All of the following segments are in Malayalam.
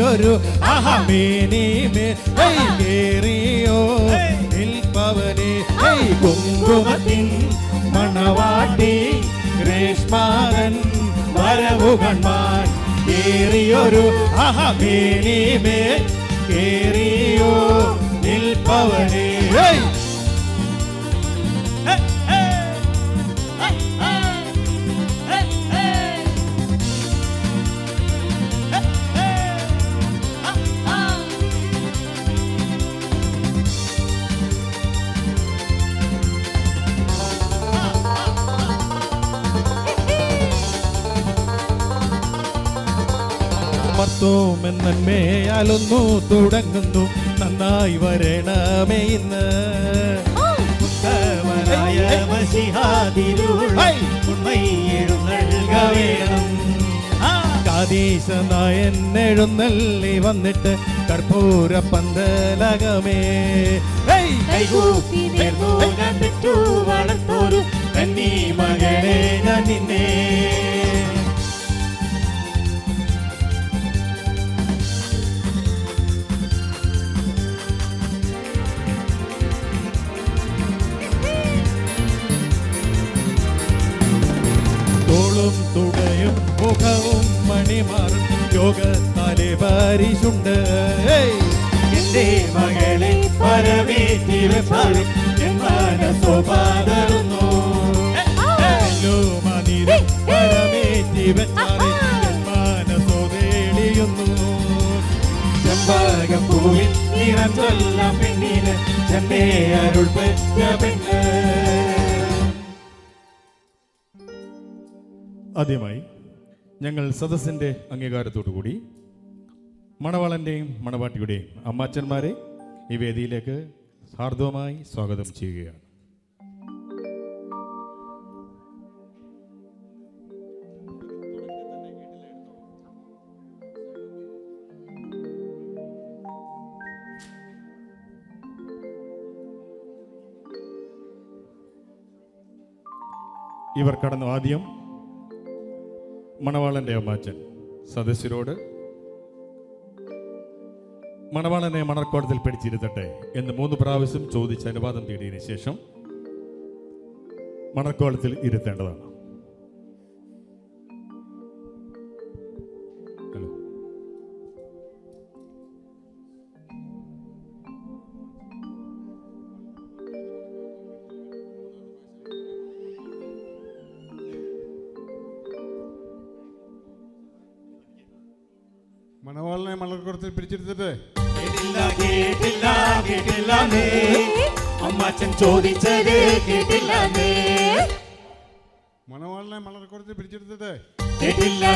കേറിയൊരു അഹമേനീമേ കേറിയോ നിൽപ്പവനെ കുങ്കുമത്തിൻ മണവാട്ടി രേഷ്മാകൻ വരവുകൺമാൻ കേറിയൊരു അഹമേനീമേ കേറിയോ നിൽപ്പവനെ മർത്തോമെന്നന്മേയാലൊന്നു തുടങ്ങുന്നു നന്നായി വരണമേ ഇന്ന് ഉത്തമനായ കാതീശനായൻ എഴുന്നള്ളി വന്നിട്ട് കർപ്പൂര പന്തലകമേ വളർത്തോരു കന്നി മകളെ ഞാൻ നിന്നെ തുടയും മുഖവും മണിമാറും യോഗത്താലെ പരിശുണ്ട് എന്റെ മകളെ പരമേറ്റി വെപ്പാറും മനസ്സോപാതറുന്നു പരമേറ്റി വെച്ചാറെ മനസ്സോ തേടിയുന്നു ചെമ്പാകപ്പൂവിൽ നിറം ചൊല്ല പെണ്ണിന് ചെന്നേ അരുൾ പെറ്റ പെണ്ണ്. ആദ്യമായി ഞങ്ങൾ സദസ്സിൻ്റെ അംഗീകാരത്തോടുകൂടി മണവാളൻ്റെയും മണവാട്ടിയുടെയും അമ്മാച്ചന്മാരെ ഈ വേദിയിലേക്ക് ഹാർദവമായി സ്വാഗതം ചെയ്യുകയാണ്. ഇവർ കടന്നു ആദ്യം മണവാളൻ്റെ അമ്മാച്ചൻ സദസ്യരോട് മണവാളനെ മണർക്കോടത്തിൽ പിടിച്ചിരുത്തട്ടെ എന്ന് 3 പ്രാവശ്യം ചോദിച്ച് അനുവാദം തേടിയതിനു ശേഷം മണർക്കോടത്തിൽ ഇരുത്തേണ്ടതാണ്. മണവാളനെ മണർക്കോടത്തിൽ പിടിച്ചെടുത്തിട്ട് അമ്മാച്ചൻ ചോദിച്ചത് കേട്ടില്ലേ മണവാളനെ മണർക്കോടത്തിൽ പിടിച്ചെടുത്തിട്ട് കേട്ടില്ലേ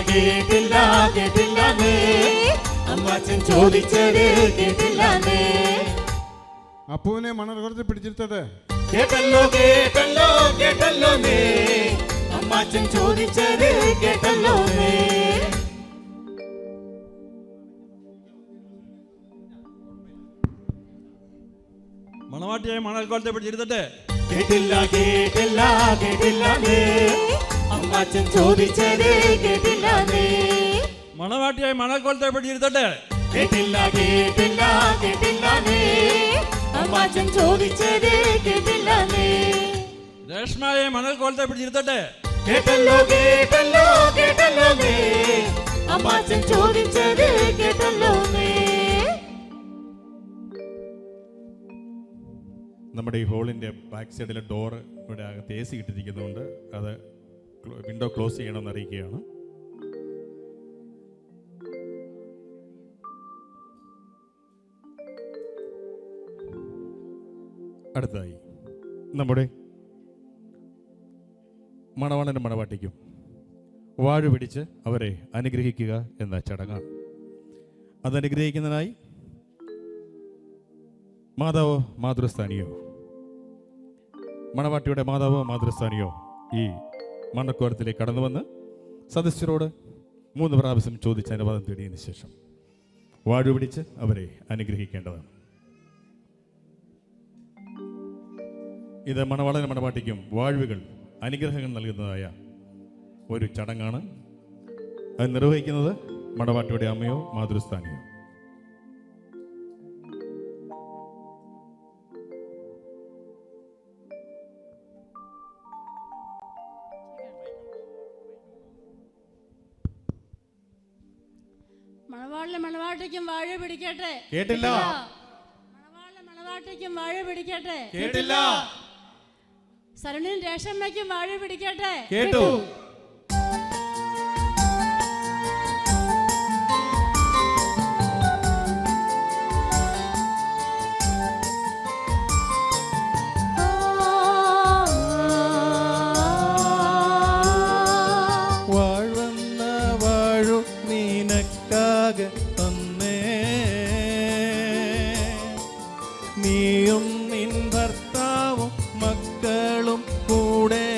അമ്മാച്ചൻ ചോദിച്ചത് കേട്ടില്ലേ അപ്പുവിനെ മണർക്കോടത്തിൽ പിടിച്ചെടുത്തിട്ട് കേട്ടല്ലോ കേട്ടല്ലോ കേട്ടല്ലോ അമ്മാച്ചൻ ചോദിച്ചത് കേട്ടല്ലോ മണവാട്ടിയായി മണൽക്കോലത്തെ പിടിച്ചിരുത്തട്ടെ കേട്ടില്ല കേട്ടില്ല കേട്ടില്ല അമ്മാച്ചൻ ചോദിച്ചത് കേട്ടില്ല മണവാട്ടിയായി മണൽക്കോലത്തെ പിടിച്ചിരുത്തട്ടെ കേട്ടില്ല കേട്ടില്ല കേട്ടില്ല അമ്മാച്ചൻ ചോദിച്ചത് കേട്ടില്ല രേഷ്മയെ മണൽക്കോലത്തെ പിടിച്ചിരുത്തട്ടെ കേട്ടല്ലോ കേട്ടല്ലോ കേട്ടല്ലോ അമ്മാച്ചൻ ചോദിച്ചത് കേട്ടല്ലോ. നമ്മുടെ ഈ ഹോളിൻ്റെ ബാക്ക് സൈഡിലെ ഡോറ് ഇവിടെ അകത്ത് AC ഇട്ടിരിക്കുന്നതുകൊണ്ട് അത് വിൻഡോ ക്ലോസ് ചെയ്യണമെന്ന് അറിയിക്കുകയാണ്. അടുത്തതായി നമ്മുടെ മണവാളനും മണവാട്ടിക്കും വാഴ പിടിച്ച് അവരെ അനുഗ്രഹിക്കുക എന്ന ചടങ്ങാണ്. അതനുഗ്രഹിക്കുന്നതിനായി മാതാവോ മാതൃസ്ഥാനിയോ മണവാട്ടിയുടെ മാതാവോ മാതൃസ്ഥാനിയോ ഈ മണക്കോലത്തിലേക്ക് കടന്നു വന്ന് സദസ്യരോട് 3 പ്രാവശ്യം ചോദിച്ച് അനുവാദം തേടിയതിനു ശേഷം വാഴ പിടിച്ച് അവരെ അനുഗ്രഹിക്കേണ്ടതാണ്. ഇത് മണവാളനും മണവാട്ടിക്കും വാഴ്വുകൾ അനുഗ്രഹങ്ങൾ നൽകുന്നതായ ഒരു ചടങ്ങാണ്. അത് നിർവഹിക്കുന്നത് മണവാട്ടിയുടെ അമ്മയോ മാതൃസ്ഥാനിയോ. മണവാളിലെ മണവാട്ടിക്കും വാഴ പിടിക്കട്ടെ. കേട്ടില്ല. മണവാളിലെ മണവാട്ടിക്കും വാഴ പിടിക്കട്ടെ. കേട്ടില്ല. സരണിൽ രേഷമ്മയ്ക്കും വാഴ പിടിക്കട്ടെ. കേട്ടു. വാഴ്വന്ന വാഴു നിനക്കാകെ തന്നേ, നീയും നിൻ ഭർത്താവും മക്കളും കൂടെ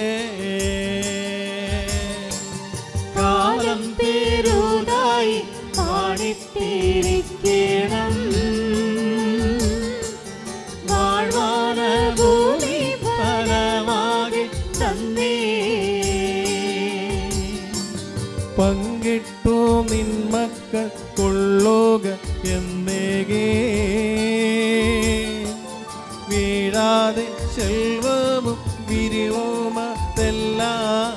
കാലം തീരുതായി പാടിത്തിരിക്കണം. വാഴ്വാന ഭൂമി ഫലമാകെ തന്നേ, പങ്കിട്ടു നിൻ മക്കൾ കൊള്ളുക എന്നേകേ, വീഴാതെ ചെൽവവും വിരിവുമതെല്ലാം.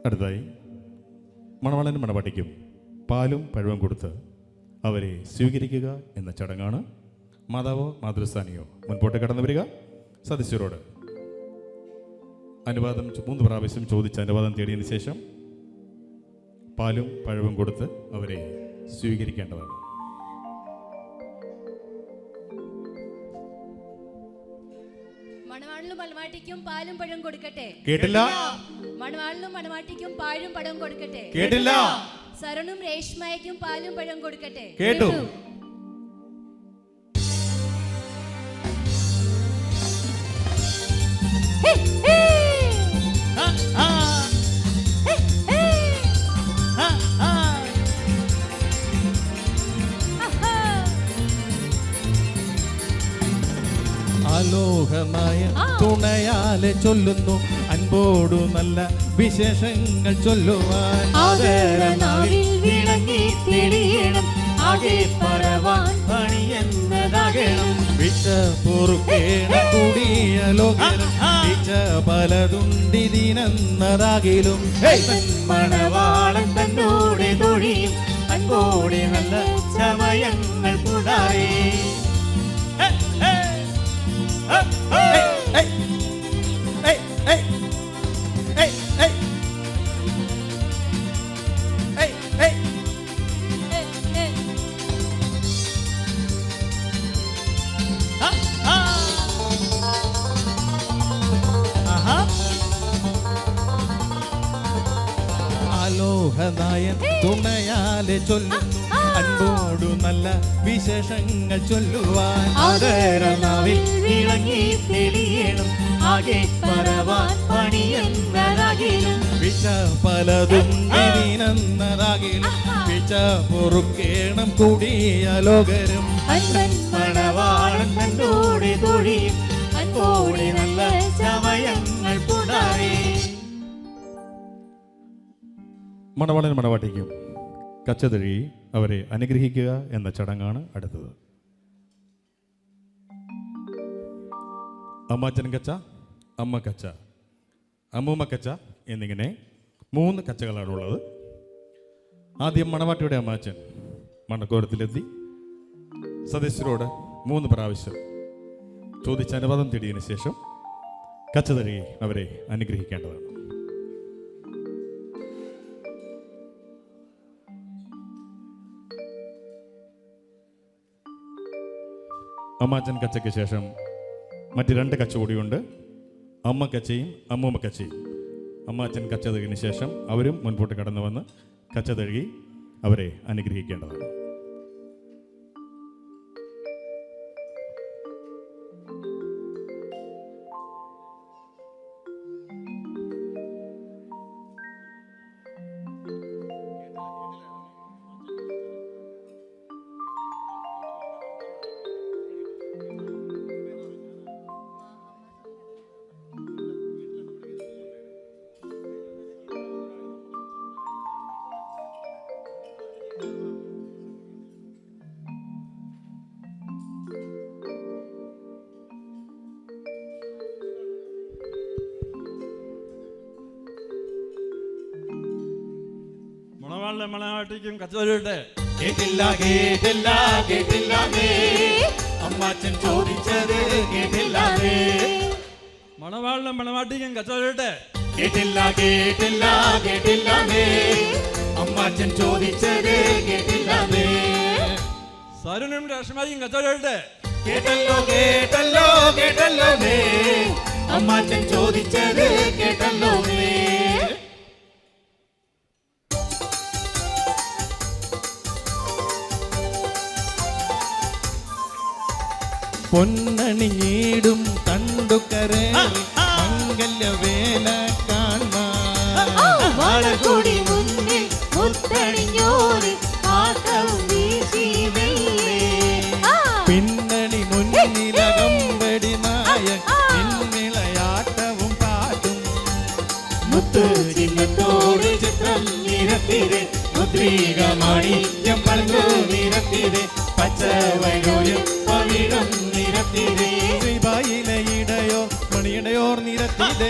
അടുത്തായി മണവാളനും മണവാട്ടിക്കും പാലും പഴവും കൊടുത്ത് അവരെ സ്വീകരിക്കുക എന്ന ചടങ്ങാണ്. മാതാവോ മാതൃസ്ഥാനിയോ മുൻപോട്ട് കടന്നു വരിക. സദസ്യരോട് അനുവാദം 3 പ്രാവശ്യം ചോദിച്ച് അനുവാദം തേടിയതിനു ശേഷം പാലും പഴവും കൊടുത്ത് അവരെ സ്വീകരിക്കേണ്ടതാണ്. മണവാളിനും മണവാട്ടിക്കും പാലും പഴവും കൊടുക്കട്ടെ. കേട്ടില്ല. മണവാളിനും മണവാട്ടിക്കും പാലും പഴവും കൊടുക്കട്ടെ. കേട്ടില്ല. സരണും രേഷ്മയ്ക്കും പാലും പഴവും കൊടുക്കട്ടെ. കേട്ടു. ആലോകമായ തുണയാലെ ചൊല്ലുന്നു അൻപോടു നല്ല വിശേഷങ്ങൾ ചൊല്ലുവാൻ. ആദരനാവിൽ വിളങ്ങി തെളിയണം, ആകെ പറവാൻ പണിയെന്നതാകണം. വിച്ച പൊറുക്കേണ കൂടിയ ലോകരും വിച്ച പലതുണ്ടിതിനെന്നതാകിലും മണവാളൻ തന്നോടെ തൊഴിയും അൻപോടെ നല്ല സമയങ്ങൾ കൂടാതെ. ആലോകനായൻ തുണയാലെ ചൊല്ലുന്നു അൻപോടു നല്ല വിശേഷങ്ങൾ ചൊല്ലുവാൻ. ആദരനാവിൽ വിളങ്ങി തെളിയണം, ആകെ പറവാൻ പണിയെന്നതാകിലും. വിച്ച പലതും ഇതിനെന്നതാകിലും വിച്ച പൊറുക്കേണം കൂടിയ ലോകരും അൻപൻ മണവാളൻ തന്നോടെ തൊഴിയും അൻപോടെ നല്ല സമയങ്ങൾ കൂടാതെ. മണവാളനും മണവാട്ടിക്കും കച്ചതഴി അവരെ അനുഗ്രഹിക്കുക എന്ന ചടങ്ങാണ് അടുത്തത്. അമ്മാച്ചൻ കച്ച, അമ്മ കച്ച, അമ്മൂമ്മ കച്ച എന്നിങ്ങനെ 3 കച്ചകളാണുള്ളത്. ആദ്യം മണവാട്ടിയുടെ അമ്മാച്ചൻ മണക്കോരത്തിലെത്തി സദസ്യരോട് 3 പ്രാവശ്യം ചോദിച്ച അനുവാദം തേടിയതിനു ശേഷം കച്ചതഴി അവരെ അനുഗ്രഹിക്കേണ്ടതാണ്. അമ്മാച്ചൻ കച്ചയ്ക്ക് ശേഷം മറ്റ് 2 കച്ച കൂടിയുണ്ട്. അമ്മ കച്ചയും അമ്മൂമ്മ കച്ചയും. അമ്മാച്ചൻ കച്ച തഴുകിന് ശേഷം അവരും മുൻപോട്ട് കടന്നു വന്ന് കച്ച തഴുകി അവരെ അനുഗ്രഹിക്കേണ്ടതാണ്. മണവാളിലെ മണവാട്ടിക്കും കച്ചവടട്ടെ. കേട്ടില്ല കേട്ടില്ല കേട്ടില്ലാതെ അമ്മാച്ചൻ ചോദിച്ചത് കേട്ടില്ലാതെ. മണവാളിലെ മണവാട്ടിക്കും കച്ചവടട്ടെ. കേട്ടില്ല കേട്ടില്ല കേട്ടില്ലാതെ അമ്മാച്ചൻ ചോദിച്ചത് കേട്ടില്ലാതെ. സരുണും രേഷ്മയും കച്ചവടട്ടെ. കേട്ടല്ലോ കേട്ടല്ലോ കേട്ടല്ലോ അമ്മാച്ചൻ ചോദിച്ചത് കേട്ടല്ലോ. പൊന്നണിഞ്ഞിടും തണ്ടുക്കരേ മംഗല്യവേല കാണാൻ കൂടി മുന്നിൽ മുത്തണിഞ്ഞോര് ആട്ടവും വീശി വെള്ളേ. പിന്നണി മുന്നിലകമ്പടി നായകൻ പിന്നിളയാട്ടവും പാട്ടും മുത്ത് ചിഹ്നത്തോട് ചിത്രം നിരത്തിരെ മുദ്രീക മാണിക്യം പളങ്കു നിരത്തിരെ പച്ചവയോയും പവിഴം നിരത്തിരെ ശ്രീബായിലെ ഇടയോ മണിയിടയോർ നിരത്തിide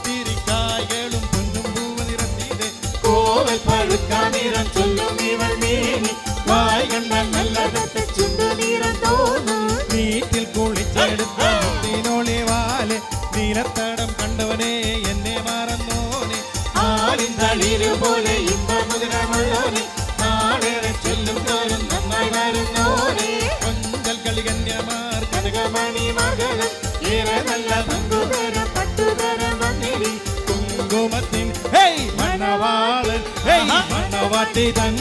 തിരിക്കായകളും പൊന്നും പൂവ് നിരത്തിide കോവൽ പഴുക്കാൻ നിറം ചൊല്ലും ഇവൾ മേനി വായ് കണ്ടാൽ നല്ലതൊക്കെ ചുണ്ടു നിറം തോന്നും വീട്ടിൽ കുളിച്ചെടുത്ത മുത്തിനോളി വാലെ നീലത്തടം കണ്ടവനെ എന്നെ മറന്നോനെ ആലിൻ തളിരു പോലെ ഇമ്പമുതിരമുള്ളോനെ നാളേറെ ചൊല്ലും തോറും നന്നായി വരുന്നോനെ കൊഞ്ചൽ കളി കന്യമാർ കനകമണി മകളും ഏറെ നല്ല പങ്കുതരം പട്ടുതരം വന്നിരി കുങ്കുമത്തിൻ ഹേയ് മണവാളൻ ഹേയ് മണവാട്ടി തൻ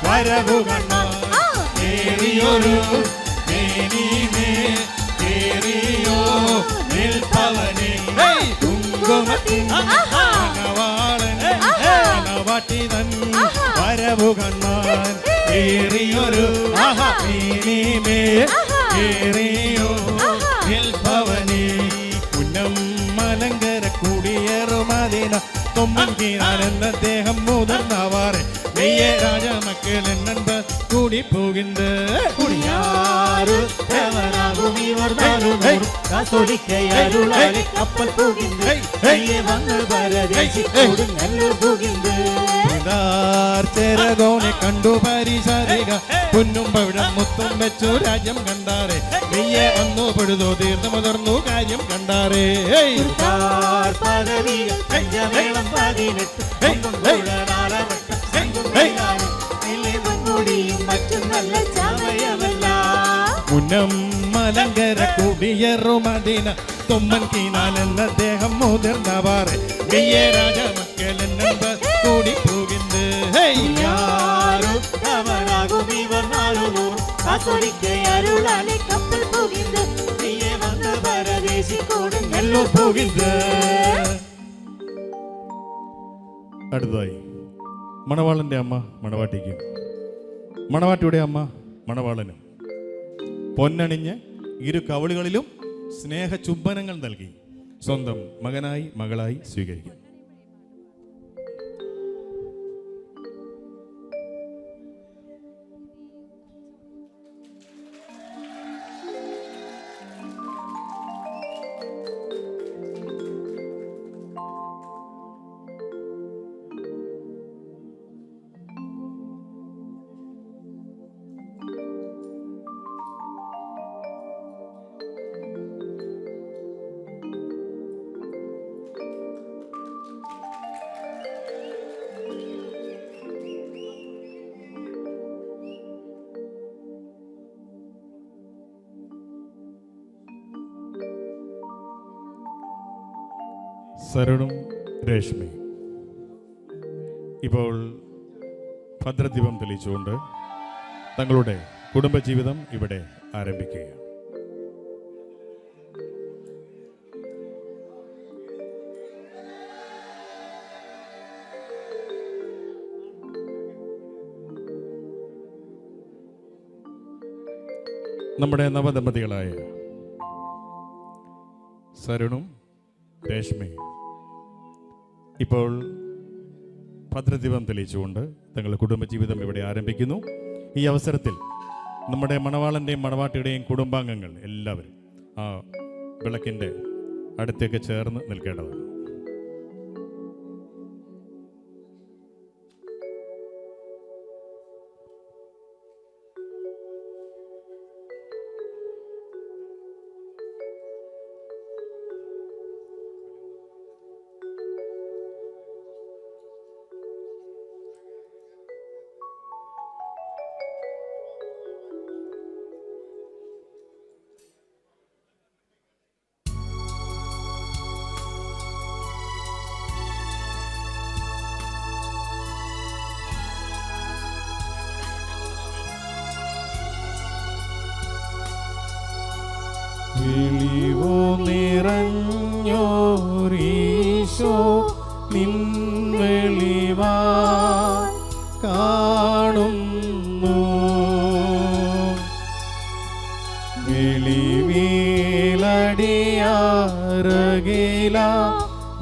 വരവു കണ്ണാൻ ഏറിയൊരു മേനിമേ ഏറിയോ നിൽപ്പവനെ ഹേയ് കുങ്കുമത്തിൻ മണവാളൻ മണവാട്ടി തൻ വരവു കണ്ണാൻ ഏറിയൊരു മേനിമേ ഏറിയോ നിൽപ്പവനെ പുന്നം മലങ്കര കുടിയേറുമതിന തൊമ്മൻ കീഴാനെന്ന ദേഹം മുതിർന്നവാറെ നെയ്യ രാജമക്കൾ എന്നൻപ കൂടി പോകുന്നത് കുടിയാറ് ദേവനാകും ഇവർ നാലുനൂറ് കാസൊലിക്കയരുളാലെ കപ്പൽ പോകുന്നത് വന്ന് പരദേശിക്കോട് നല്ലൂർ പോകുന്നത് ചെരകോനെ കണ്ടു പരിശാരിക പൊന്നും പവിഴം മുത്തും വെച്ചു രാജ്യം കണ്ടാറേ നെയ്യെ വന്നു പെടുതോ തീർന്നു മുതിർന്നു കാര്യം കണ്ടാറേ പദവികൾ പഞ്ചമേളം 18 മറ്റും നല്ല ചമയമല്ല മുന്നം മലങ്കര കുടിയേറുമതിന തൊമ്മൻ കീനാനെന്ന ദേഹം മുതിർന്നവാറെ നെയ്യ രാജമക്കൾ എന്നൻപ കൂടി പോകുന്നത് അവനാകും ഇവർ നാലുനൂറ് കാസൊലിക്കയരുളാലെ കപ്പൽ പോകുന്നത് വന്ന് പരദേശിക്കോട് നല്ലൂർ പോകുന്നത്. അടുത്തതായി മണവാളന്റെ അമ്മ മണവാട്ടിക്കും മണവാട്ടിയുടെ അമ്മ മണവാളനും പൊന്നണിഞ്ഞ് ഇരു കവളുകളിലും സ്നേഹ ചുംബനങ്ങൾ നൽകി സ്വന്തം മകനായി മകളായി സ്വീകരിക്കും. സരുണും രേഷ്മയും ഇപ്പോൾ ഭദ്രദീപം തെളിയിച്ചുകൊണ്ട് തങ്ങളുടെ കുടുംബജീവിതം ഇവിടെ ആരംഭിക്കുകയാണ്. നമ്മുടെ നവദമ്പതികളായ സരുണും രേഷ്മയും ഇപ്പോൾ ഭദ്രദീപം തെളിയിച്ചുകൊണ്ട് തങ്ങളുടെ കുടുംബജീവിതം ഇവിടെ ആരംഭിക്കുന്നു. ഈ അവസരത്തിൽ നമ്മുടെ മണവാളൻ്റെയും മണവാട്ടിയുടെയും കുടുംബാംഗങ്ങൾ എല്ലാവരും ആ വിളക്കിൻ്റെ അടുത്തേക്ക് ചേർന്ന് നിൽക്കേണ്ടതാണ്. വിളിവോ നിറഞ്ഞോരീശോ നിൻ വെളിവാ കാണുന്നു. വെളിവീലടിയാറകില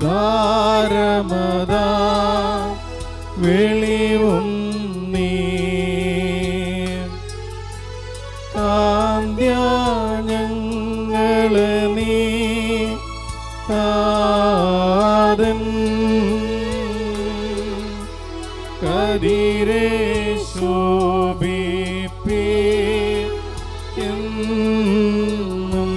ധാരമതാ വെളിവും നീ കാന്ത്യങ്ങളെ നീ താതൻ കതിരേ ശോഭിപ്പി എന്നും.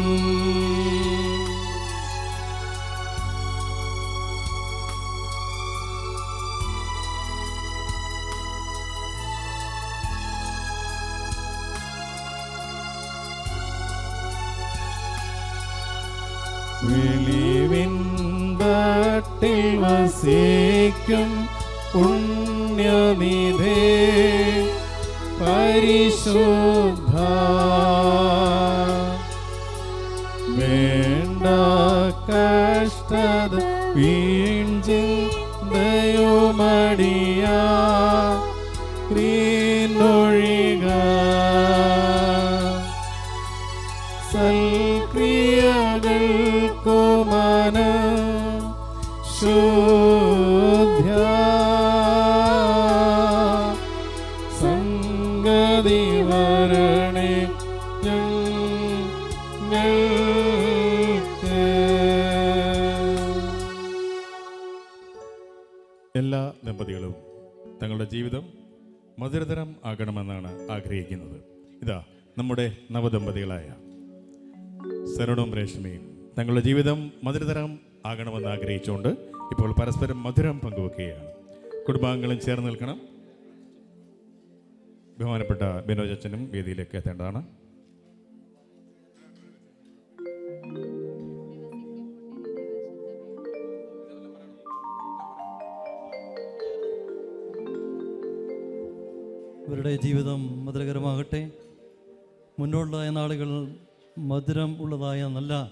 വെളിവിൻ തട്ടിൽ വസിക്കും പുണ്യനിധേ പരിശുദ്ധ വേണ്ട കഷ്ടത വീഴ്ചിന്തയുമടിയ ക്രീനൊഴിക സൽക്രിയകൾക്കു മന ശുദ്ധ്യ സംഗതി വരണേ ഞങ്ങൾക്ക്. എല്ലാ ദമ്പതികളും തങ്ങളുടെ ജീവിതം മധുരതരം ആകണമെന്നാണ് ആഗ്രഹിക്കുന്നത്. ഇതാ നമ്മുടെ നവദമ്പതികളായ സരണും രേഷ്മയും തങ്ങളുടെ ജീവിതം മധുരതരം ആകണമെന്ന് ആഗ്രഹിച്ചുകൊണ്ട് ഇപ്പോൾ പരസ്പരം മധുരം പങ്കുവെക്കുകയാണ്. കുടുംബാംഗങ്ങളും ചേർന്ന് നിൽക്കണം. ബഹുമാനപ്പെട്ട ബിനോജ് അച്ഛനും വേദിയിലേക്ക് എത്തേണ്ടതാണ്. ഇവരുടെ ജീവിതം മധുരകരമാകട്ടെ. മുന്നോട്ടുള്ള നാളുകൾ മധുരം ഉള്ളതായ നല്ല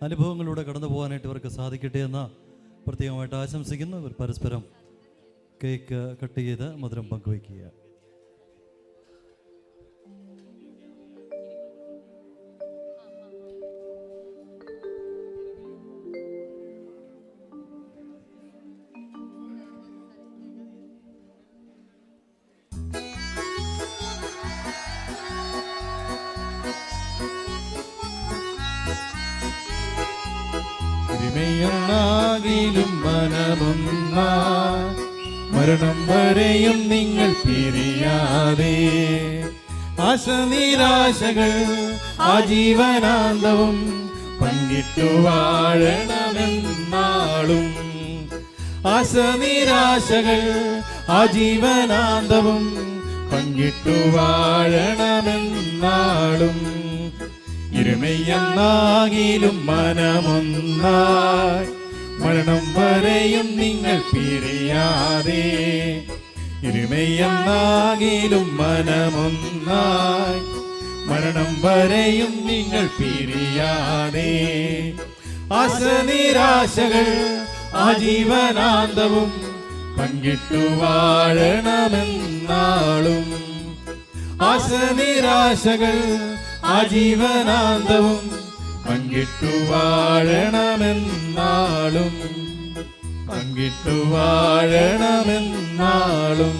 അനുഭവങ്ങളിലൂടെ കടന്നു പോകാനായിട്ട് ഇവർക്ക് സാധിക്കട്ടെ എന്ന് പ്രത്യേകമായിട്ട് ആശംസിക്കുന്നു. ഇവർ പരസ്പരം കേക്ക് കട്ട് ചെയ്ത് മധുരം പങ്കുവയ്ക്കുക. ിലും മനമൊന്ന മരണം വരെയും നിങ്ങൾ പിരിയാതെ ആശനിരാശകൾ ആജീവനാന്തവും പങ്കിട്ടു വാഴണമെന്നാളും. ആശനിരാശകൾ ആജീവനാന്തവും പങ്കിട്ടു വാഴണമെന്നാളും. ഇരുമയെന്നാകിലും മനമൊന്നായി മരണം വരെയും നിങ്ങൾ പിരിയാതെ. ഇരുമയെന്നാകിലും മനമൊന്നായി മരണം വരെയും നിങ്ങൾ പിരിയാതെ. ആശനിരാശകൾ ആജീവനാന്തവും പങ്കിട്ടു വാഴണമെന്നാളും. ആശനിരാശകൾ ആജീവനാന്തവും പങ്കിട്ടു വാഴണമെന്നാളും. പങ്കിട്ടു വാഴണമെന്നാളും.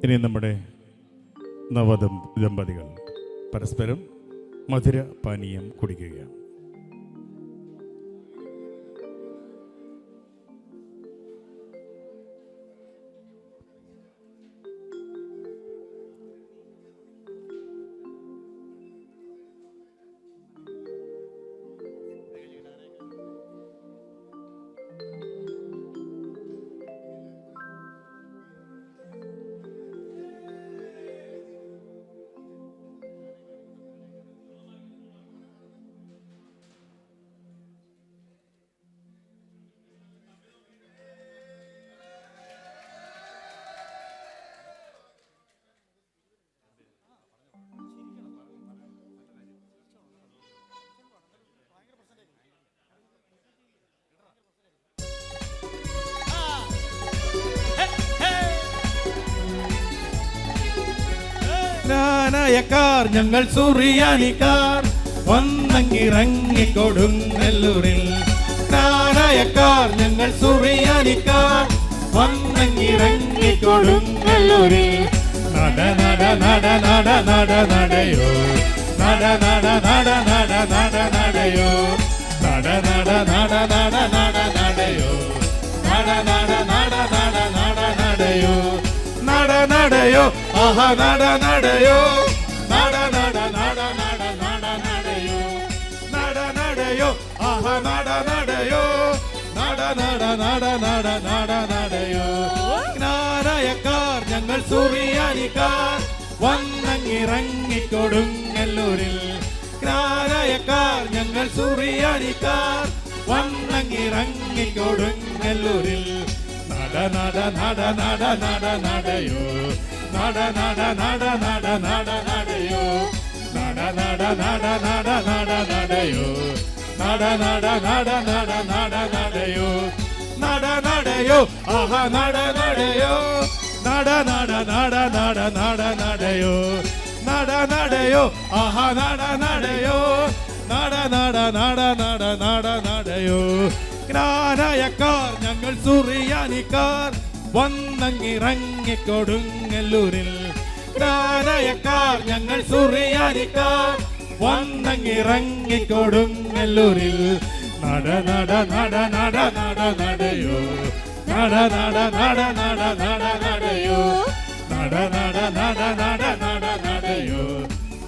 ഇനി നമ്മുടെ ദമ്പതികൾ പരസ്പരം മധുര പാനീയം കുടിക്കുകയാണ്. നാനായക്കാർ ഞങ്ങൾ സുറിയാനിക്കാർ വന്നങ്ങിറങ്ങി കൊടുങ്ങല്ലൂരിൽ. നാനായക്കാർ ഞങ്ങൾ സുറിയാനിക്കാർ വന്നങ്ങിറങ്ങി കൊടുങ്ങല്ലൂരിൽ. നട നട നട നട നട നടയോ നട നട നട നട നട നടയോ നട നട നട നട നട നടയോ നട നട നട നട നട നടയോ നട നടയോ ആഹാ നട നടയോ നട നട നട നട നട നടയോ നട നടയോ ആഹാ നട നടയോ നട നട നട നട നട നടയോ. നാനായക്കാർ ഞങ്ങൾ സുറിയാനിക്കാർ വന്നങ്ങിറങ്ങി കൊടുങ്ങല്ലൂരിൽ. നാനായക്കാർ ഞങ്ങൾ സുറിയാനിക്കാർ വന്നങ്ങിറങ്ങി കൊടുങ്ങല്ലൂരിൽ. നട നട നട നട നട നടയോ നട നട നട നട നട നടയോ നട നട നട നട നട നടയോ നട നട നട നട നട നടയോ നട നടയോ ആഹാ നട നടയോ നട നട നട നട നട നടയോ നട നടയോ ആഹാ നട നടയോ നട നട നട നട നട നടയോ. നാനായക്കാർ ഞങ്ങൾ സുറിയാനിക്കാർ വന്നങ്ങിറങ്ങി കൊടുങ്ങല്ലൂരിൽ. നാനായക്കാർ ഞങ്ങൾ സുറിയാനിക്കാർ വന്നങ്ങിറങ്ങി കൊടുങ്ങല്ലൂരിൽ. നട നട നട നട നട നടയോ നട നട നട നട നട നടയോ നട നട നട നട നട നടയോ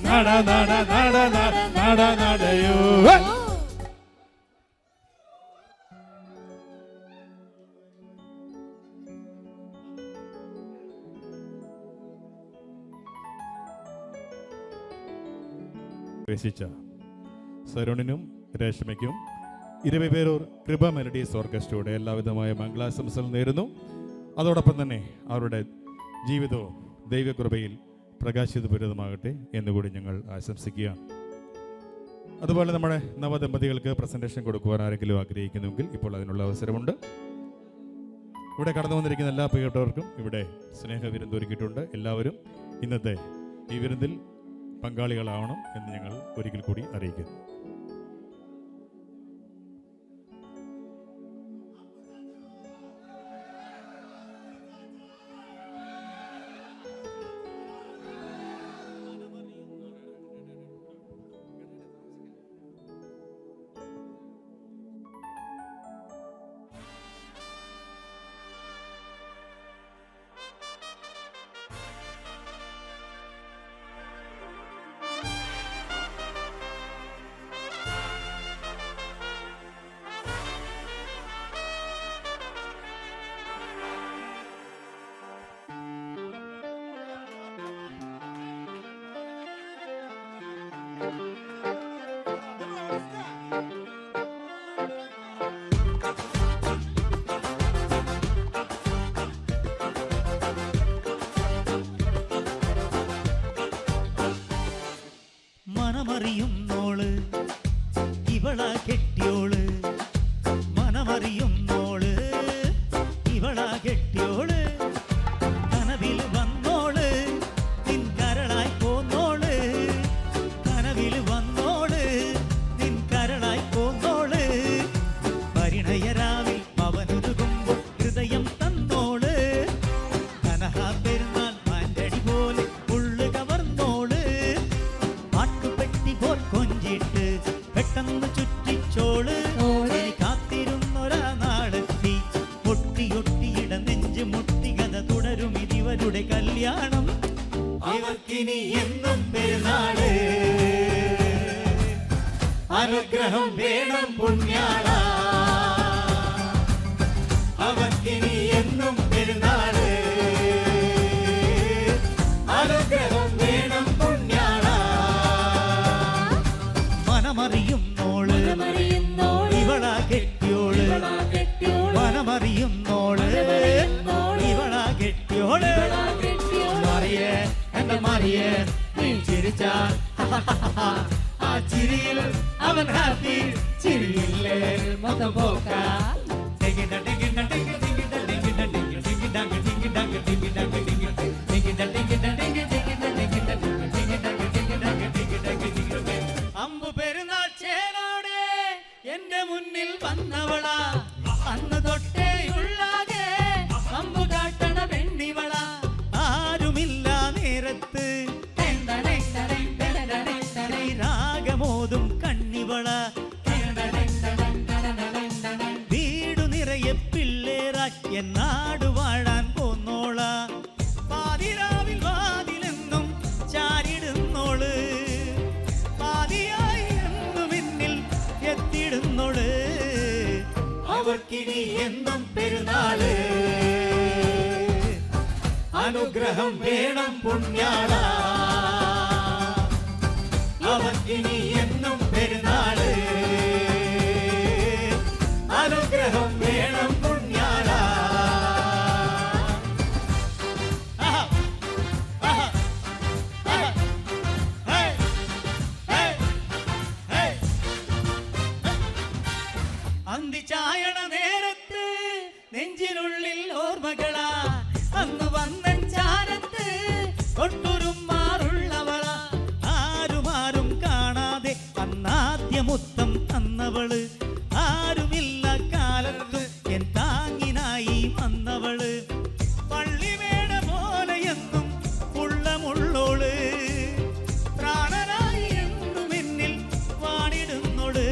നട നട നട നട നടയോ. പ്രവേശിച്ച സരുണിനും രേഷ്മയ്ക്കും 20 പേരൂർ കൃപ മെലഡീസ് ഓർക്കസ്ട്രയുടെ എല്ലാവിധമായ മംഗളാശംസകൾ നേരുന്നു. അതോടൊപ്പം തന്നെ അവരുടെ ജീവിതവും ദൈവകൃപയിൽ പ്രകാശിതപൂരിതമാകട്ടെ എന്നുകൂടി ഞങ്ങൾ ആശംസിക്കുകയാണ്. അതുപോലെ നമ്മുടെ നവദമ്പതികൾക്ക് പ്രസന്റേഷൻ കൊടുക്കുവാൻ ആരെങ്കിലും ആഗ്രഹിക്കുന്നുവെങ്കിൽ ഇപ്പോൾ അതിനുള്ള അവസരമുണ്ട്. ഇവിടെ കടന്നു വന്നിരിക്കുന്ന എല്ലാ പ്രിയപ്പെട്ടവർക്കും ഇവിടെ സ്നേഹ വിരുന്നൊരുക്കിയിട്ടുണ്ട്. എല്ലാവരും ഇന്നത്തെ ഈ വിരുന്നിൽ പങ്കാളികളാവണം എന്ന് ഞങ്ങൾ ഒരിക്കൽ കൂടി അറിയിക്കുന്നു. മനമറിയുന്നോള് ഇവള കെട്ടിയോള് മനമറിയുന്നോള് ഇവള കെട്ടിയോള് കനവിൽ വന്നോള് നിൻ കരളായി പോന്നോള് കനവിൽ വന്നോള് നിൻ കരളായി പോന്നോള് പരിണയരാവിൽ അവനൊതുകുമ്പോൾ ഹൃദയം തന്നോള് കനഹാ പെരുന്നാൾ മാൻഡടി പോലെ ഉള്ളു കവർന്നോള് ആട്ടുപെട്ടി പോൽ അവർക്കിനി എന്നും പെരുന്നാള്. അനുഗ്രഹം വേണം പുണ്യാള, അവർക്കിനി എന്നും പെരുന്നാള്. അനുഗ്രഹം വേണം പുണ്യാള. മനമറിയും നോള് ഇവളാ കെട്ടിയോള്, മനമറിയും നോള് ഇവളാ കെട്ടിയോള്. മറിയേ എന്റെ മറിയേ, നീ ചിരിച്ചാൽ ആ ചിരിയിൽ അവൻ ഹാപ്പി, ചിരിയില്ലേ മൊത്തം പോക്ക. അമ്പു പെരുന്നാൾ ചേരോടെ എന്റെ മുന്നിൽ വന്നവളാ, അന്ന് തൊട്ടേയുള്ളാകെ അമ്പു കാട്ടണ പെണ്ണിവള. ആരുമില്ല നേരത്ത് രാഗമോതും കണ്ണിവള. വീടു നിറയെ പിള്ളേറായി എന്നാടു വാഴാൻ പോന്നോള. പാതിരാവിൽ വാതിലെന്നും ചാരിടുന്നോള്, പാതിയായി എന്നു പിന്നിൽ എത്തിടുന്നോള്. അവർക്കിനി എന്നും പെരുന്നാള്. അനുഗ്രഹം വേണം പുണ്യാള, അവർക്കിനി എന്നും പെരുന്നാള്. അനുഗ്രഹം വേണം പുണ്യാള. അന്തിച്ചായണ നേരത്ത് നെഞ്ചിനുള്ളിൽ ഓർമ്മകളാ, അന്ന് വന്നഞ്ചാരത്ത് കൊട്ടുരുമാറുള്ളവള. ആരുമാരും കാണാതെ അന്നാദ്യമുത്തം തന്നവള്, ആരുമില്ല കാലത്ത് എൻ താങ്ങിനായി വന്നവള്. പള്ളിവേട പോലെ എന്നും ഉള്ളമുള്ളോള്, പ്രാണനായി എന്നും എന്നിൽ വാണിടുന്നോള്.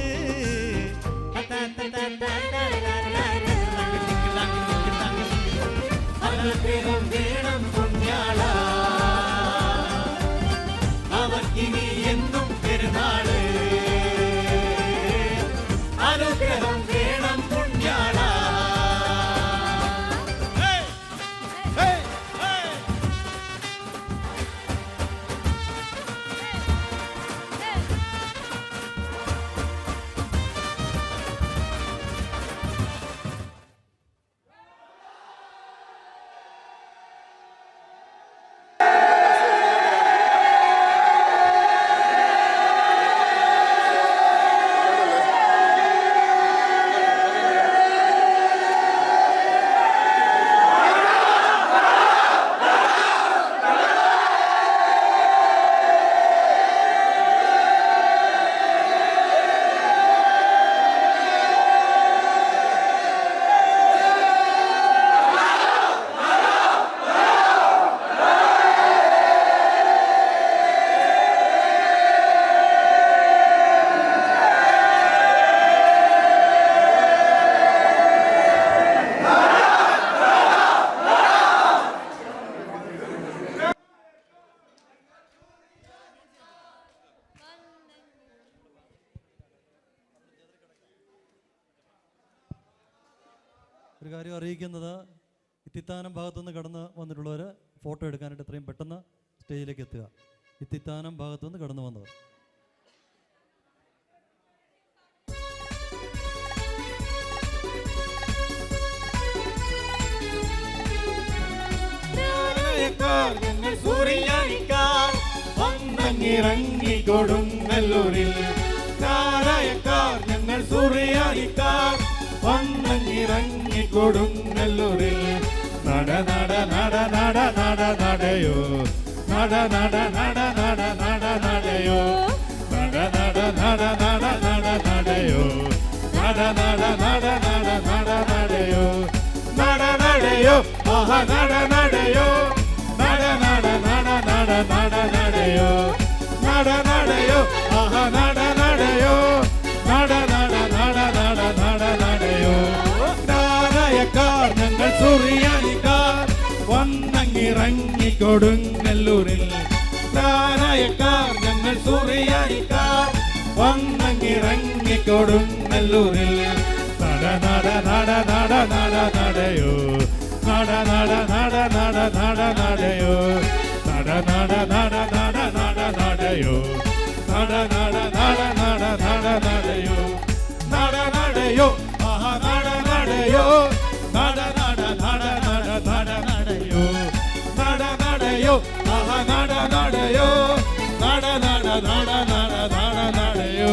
അനുഗ്രഹം വേണം പുണ്യാള, അവർക്കിനി എന്നും പെരുന്നാള്. അനുഗ്രഹം വേണം പുണ്യാള. ഒരു കാര്യം അറിയിക്കുന്നത്, ഇത്തിത്താനം ഭാഗത്തുനിന്ന് കടന്ന് വന്നിട്ടുള്ളവർ ഫോട്ടോ എടുക്കാനായിട്ട് എത്രയും പെട്ടെന്ന് സ്റ്റേജിലേക്ക് എത്തുക. ഇത്തിത്താനം ഭാഗത്തുനിന്ന് കടന്നു വന്നവർ. വന്നിറങ്ങി കൊടുങ്ങല്ലൂരിൽ നാരായക്കാർ ഞങ്ങൾ സൂറിയാനിക്കാർ. വന്നിറങ്ങി കൊടുങ്ങല്ലൂരിൽ നട നട നട നട നട നടയോ, നട നട നട നട നട നടയോ, നട നട നട നട നട നടയോ, നട നട നട നട നട നടയോ, നട നടയോ ആഹ നട നടയോ, നട നട നട നട നട നടയോ, നട നടയോ ആഹ നട നടയോ, നട നട നട നട നട നടയോ. നാരായക്കാർ ഞങ്ങൾ സൂറിയാനിക്കാർ വന്നങ്ങിറങ്ങി കൊടുങ്ങല്ലൂരിൽ ക്രാനായക്കാർ ഞങ്ങൾ സൂറിയാനിക്കാർ വന്നങ്ങിറങ്ങിക്കൊടുങ്ങല്ലൂരിൽ നട നട നട നട നട നടയോ നട നട നട നട നട നടയോ നട നട നട നട നട നടയോ നട നട നട നട നട നടയോ നട നടയോ ആഹാ നട നടയോ നട നട നട നട നട നടയോ നട നടയോ ആഹാ നട നടയോ നട നട നട നട നട നടയോ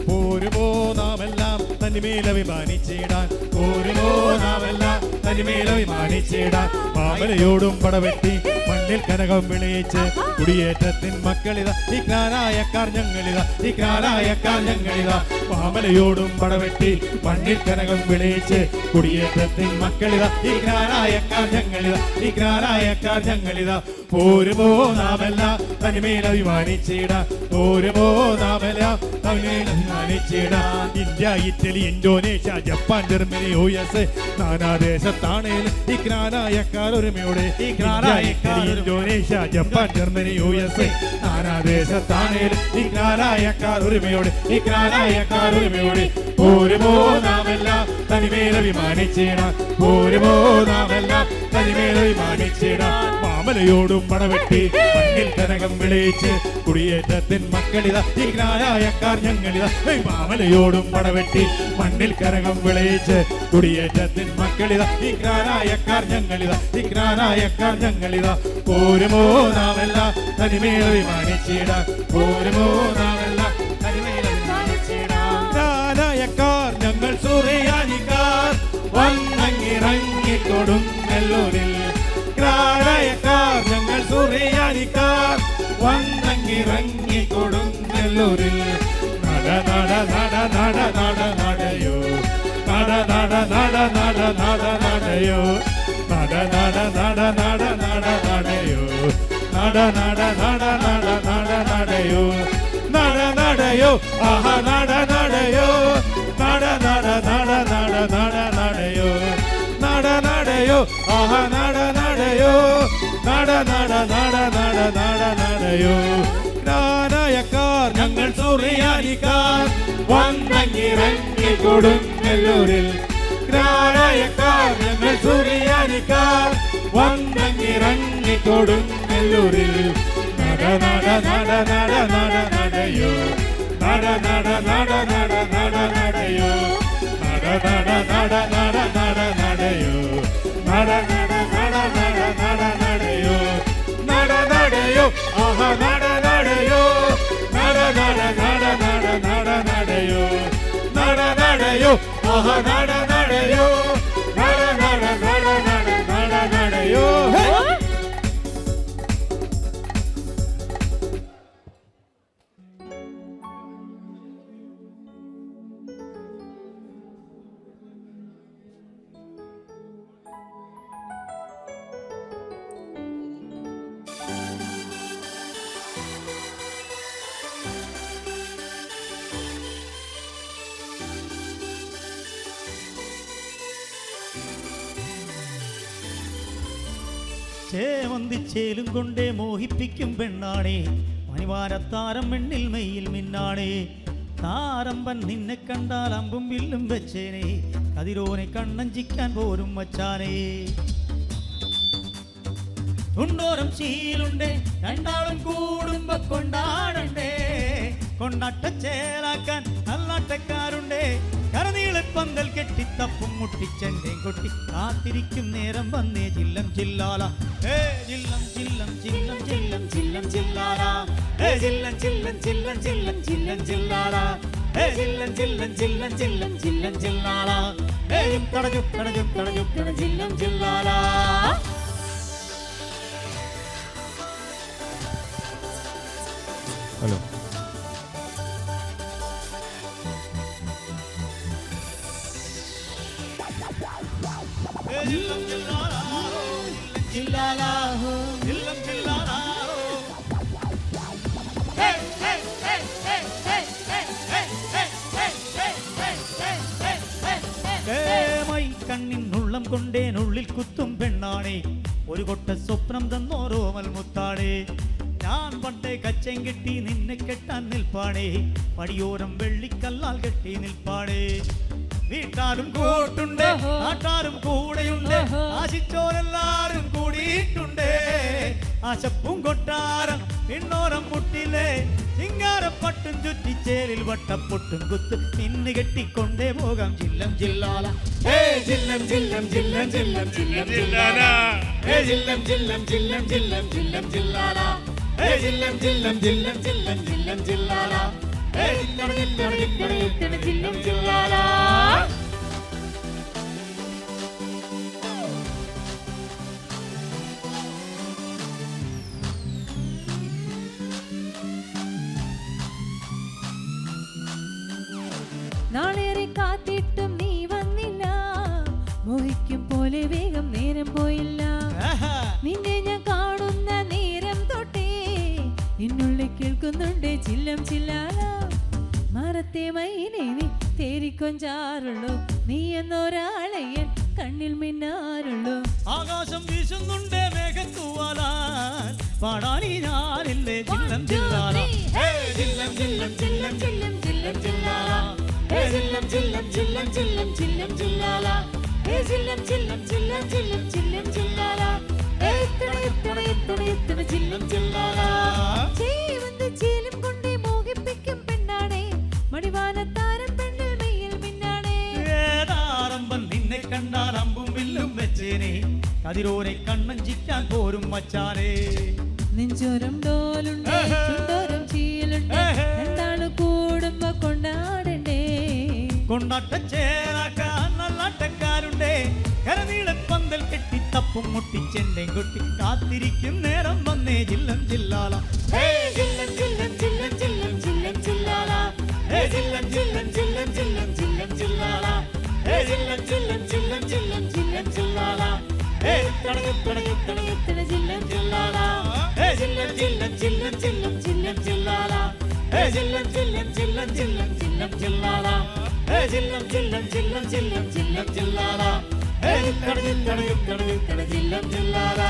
പോരുമോ നാമെല്ലാം തനിമേൽ അഭിമാനിച്ചിടാൻ പോരുമോ നാമെല്ലാം തനിമേൽ അഭിമാനിച്ചിടാൻ മാമലയോടും പടവെട്ടി മണ്ണിൽ കനകം വിളയിച്ച് കുടിയേറ്റത്തിൻ മക്കളിതാ ഈ ക്രാനായക്കാർ ഞങ്ങളിതാ ഈ ക്രാനായക്കാർ ഞങ്ങളിതാ മാമലയോടും പടവെട്ടി മണ്ണിൽ കനകം വിളയിച്ച് കുടിയേറ്റത്തിൻ മക്കളിതാ ഈ ക്രാനായക്കാർ ഞങ്ങളിതാ ഈ ക്രാനായക്കാർ ഞങ്ങളിതാ പോരുമോ നാമെല്ലാം തനിമേൽ അഭിമാനിച്ചിടാൻ പോരുമോ നാമെല്ലാം തനിമേൽ അഭിമാനിച്ചിടാൻ India Italy Indonesia Japan Germany US നാനാദേശത്താണേലും ഈ ക്രാനായക്കാർ ഒരുമയോടെ ഈ ക്രാനായക്കാർ ഇന്തോനേഷ്യ ജപ്പാൻ ജർമ്മനി US നാനാദേശത്താണേലും ഈ ക്രാനായക്കാർ ഒരുമയോടെ ഈ ക്രാനായക്കാർ ഒരുമയോടെ പോരുമോ നാമെല്ലാം തനിമേൽ അഭിമാനിച്ചിടാൻ പോരുമോ നാമെല്ലാം തനിമേൽ അഭിമാനിച്ചിടാൻ മാമലയോടും പടവെട്ടി മണ്ണിൽ കനകം വിളയിച്ച് കുടിയേറ്റത്തിൻ മക്കളിതാ ഈ ക്രാനായക്കാർ ഞങ്ങളിതാ മാമലയോടും പടവെട്ടി മണ്ണിൽ കനകം വിളയിച്ച് കുടിയേറ്റത്തിൻ മക്കളിതാ ഈ ക്രാനായക്കാർ ഞങ്ങളിതാ ഈ ക്രാനായക്കാർ ഞങ്ങളിതാ പോരുമോ നാമെല്ലാം തനിമേൽ അഭിമാനിച്ചിടാൻ പോരുമോ നാമെല്ലാം തനിമേൽ അഭിമാനിച്ചിടാൻ ക്രാനായക്കാർ ഞങ്ങൾ സൂറിയാനിക്കാർ വന്നങ്ങിറങ്ങിക്കൊടുങ്ങല്ലൂരിൽ ക്രാനായക്കാർ ഞങ്ങൾ സൂറിയാനിക്കാർ വന്നങ്ങിറങ്ങിക്കൊടുങ്ങല്ലൂരിൽ നട നട നട നട നട നടയോ നട നട നട നട നട നടയോ നട നട നട നട നട നടയോ നട നട നട നട നട നടയോ നട നടയോ ആഹാ നട നടയോ നട നട നട നട നട നടയോ നട നടയോ ആഹാ നട നടയോ നട നട നട നട നട നടയോ ക്രാനായക്കാർ ഞങ്ങൾ സൂറിയാനിക്കാർ വന്നങ്ങിറങ്ങിക്കൊടുങ്ങല്ലൂരിൽ ക്രാനായക്കാർ ഞങ്ങൾ സൂറിയാനിക്കാർ വന്നങ്ങിറങ്ങിക്കൊടുങ്ങല്ലൂരിൽ നട നട നട നട നട നടയോ നട നട നട നട നട നടയോ നട നട നട നട നട നടയോ നട നട നട നട നട നടയോ നട നടയോ ആഹാ നട നടയോ നട നട നട നട നട നടയോ നട നടയോ ആഹാ നട നടയോ നട നട നട നട നട നടയോ ചേവന്തിച്ചേലും കൊണ്ടേ മോഹിപ്പിക്കും പെണ്ണാണേ മണിവാരത്താരം പെണ്ണിൽ മെയ്യിൽ മിന്നാണേ താരമ്പൻ നിന്നെ കണ്ടാൽ അമ്പും വില്ലും വെച്ചേനെ കതിരോനെ കണ്ണഞ്ചിക്കാൻ പോരും വച്ചാനേ ഉണ്ടോരം ചീലുണ്ടേ രണ്ടാളും കൂടുമ്പോ കൊണ്ടാടണ്ടേ കൊണ്ടാട്ടച്ചേലാക്കാൻ നല്ലാട്ടക്കാരുണ്ടേ കരനീളപ്പന്തൽ കെട്ടി തപ്പും മുട്ടിച്ചെണ്ടേം കൊട്ടി കാത്തിരിക്കും നേരം വന്നേ ചില്ലം ചില്ലാല ചില്ലം ചില്ലം ചില്ലം ചില്ലം ചില്ലം ചില്ലാല ചില്ലം ചില്ലം ചില്ലം ചില്ലം ചില്ലം ചില്ലാല ചില്ലം ചില്ലം ചില്ലം ചില്ലം ചില്ലം ചില്ലാല കടജു കടജു കടജു കട ചില്ലം ചില്ലാല ഹലോ കണ്ണിനുള്ളം കൊണ്ടേനുള്ളിൽ കുത്തും പെണ്ണാണേ, ഒരു കൊട്ട സ്വപ്നം തന്നോരോമൽ മുത്താടേ. ഞാൻ പണ്ടേ കച്ചം കെട്ടി നിന്നെ കെട്ടാൻ നിൽപ്പാടേ, പടിയോരം വെള്ളിക്കല്ലാൽ കെട്ടി നിൽപ്പാടേ. വീട്ടാരും കൂട്ടുണ്ട്, നാട്ടാരും കൂടെയുണ്ട്, ആശിച്ചോരെല്ലാരും കൂടിയിട്ടുണ്ട്. ആശപ്പും കൊട്ടാരം പിന്നോരം മുട്ടിലെ ചിങ്ങാരപ്പട്ടും ചുറ്റിച്ചേലിൽ വട്ടപ്പൊട്ടും കുത്ത് നിന്ന് കെട്ടിക്കൊണ്ടേ പോകാം ജില്ലം ജില്ലാല. ജില്ലം ജില്ലം ജില്ലം ജില്ലം ജില്ലം ജില്ലാല. ജില്ലം ജില്ലം ജില്ലം ജില്ലം ജില്ലം ജില്ലാല. ജില്ലം ജില്ലം ജില്ലം ജില്ലം ജില്ലം ജില്ലാല. ജില്ലം ജില്ലാല. നാളേറെ കാത്തിട്ടും നീ വന്നില്ല, മോഹിക്കും പോലെ വേഗം നേരം പോയില്ല. നിന്നെ ഞാൻ കാണുന്ന നേരം തൊട്ടേ നിന്നുള്ളിൽ കേൾക്കുന്നുണ്ട് ചില്ലം ചില്ലാല. മരത്തെ മൈനെ നീ തേരിക്കൊഞ്ചാറുള്ളൂ, നീ എന്നൊരാളെ എൻ കണ്ണിൽ മിന്നാറുള്ളൂ. ആകാശം വീശുന്നുണ്ട് മേഘത്തൂവാലാൻ, പാടാനി ഞാനില്ലേ ജില്ലം ജില്ലാല. ജില്ലം ജില്ലം ജില്ലം ജില്ലം ജില്ലം ജില്ലാല. ജില്ലം ജില്ലം ജില്ലം ജില്ലം ജില്ലം ജില്ലാല. ജില്ലം ജില്ലം ജില്ലം ജില്ലം ജില്ലം ജില്ലാല. ജില്ലം ജില്ലാല. ചേവന്ത് ചേലും കൊണ്ടേ മോഹിപ്പിക്കും പെണ്ണാണേ, മടിവാനത്താരൻ പെണ്ണിൽ മെയ്യിൽ മിന്നാണേ. ഏതാറമ്പൻ നിന്നെ കണ്ടാൽ അമ്പും വില്ലും വെച്ചേനെ, കതിരോനെ കണ്ണഞ്ചിക്കാൻ പോരും മച്ചാനേ. നെഞ്ചോരം ഡോലുണ്ട്, ചുണ്ടോരം ചീലുണ്ട്, രണ്ടാള് കൂടുമ്പോ കൊണ്ടാടണ്ടേ. കൊണ്ടാട്ട ചേരാക്കാൻ നല്ലാട്ടക്കാരുണ്ടേ, കരനീളപ്പന്തൽ കെട്ടി തപ്പും മുട്ടിച്ചെന്റെ കൊട്ടി കാത്തിരിക്കും നേരം വന്നേ ജില്ലം ജില്ലാല. ജില്ലം ജില്ലം ജില്ലം ജില്ലം ജില്ലം ജില്ലാല. ജില്ലം ജില്ലം ജില്ലം ജില്ലം ജില്ലം ജില്ലാല. ജില്ലം ജില്ലം ജില്ലം ജില്ലം ജില്ലം ജില്ലാല. ജില്ലം ജില്ലാല. ജില്ലം ജില്ലം ജില്ലം ജില്ലം ജില്ലം ജില്ലാല. ജില്ലം ജില്ലം ജില്ലം ജില്ലം ജില്ലം ജില്ലാല. ജില്ലം ജില്ലം ജില്ലം ജില്ലം ജില്ലം ജില്ലാല. ജില്ലം ജില്ലാല.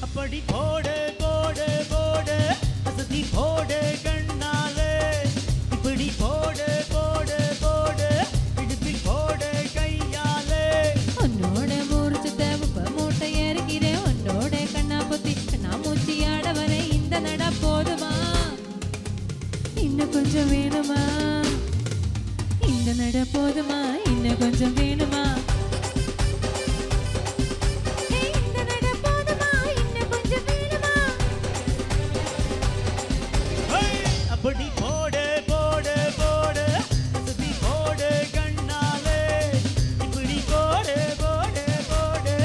அப்படி போடு போடு போடு அசதி போடு கண்ணாலே, இப்படி போடு போடு போடு இடுப்பில் போடு கையாலே. உன்னோட மூர்ச்சத்தை உப்ப மூட்டை ஏறுகிறேன், உன்னோட கண்ணா பொத்தி கண்ணா மூச்சியாட வரை இந்த நட போதுமா, இன்னும் கொஞ்சம் வேணுமா, இந்த நட போதுமா, இன்னும் கொஞ்சம் வேணுமா, இந்த நட போதுமா, இன்னும் கொஞ்சம் வேணுமா. அப்படி போடு போடு போடு அசதி போடு கண்ணாலே, இப்படி போடு போடு போடு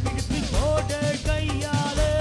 இடுப்பில் போடு கையாலே.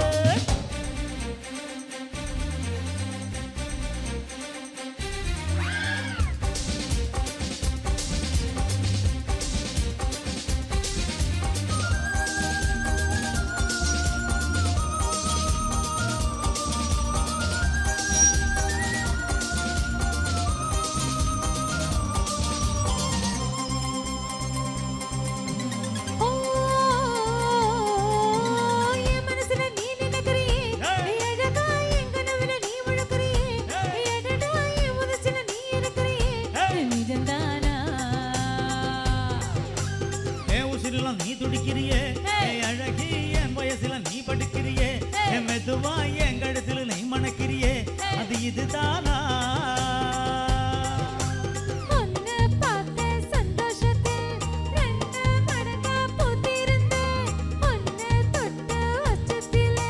மெதுவாய் என் கழுத்துல நெய் மணக்கிறியே அது இதுதானா உன்னை பார்த்த சந்தோஷத்தில் ரெண்டு மடங்கா பூத்திருந்தேன். உன்னை தொட்ட உச்சத்திலே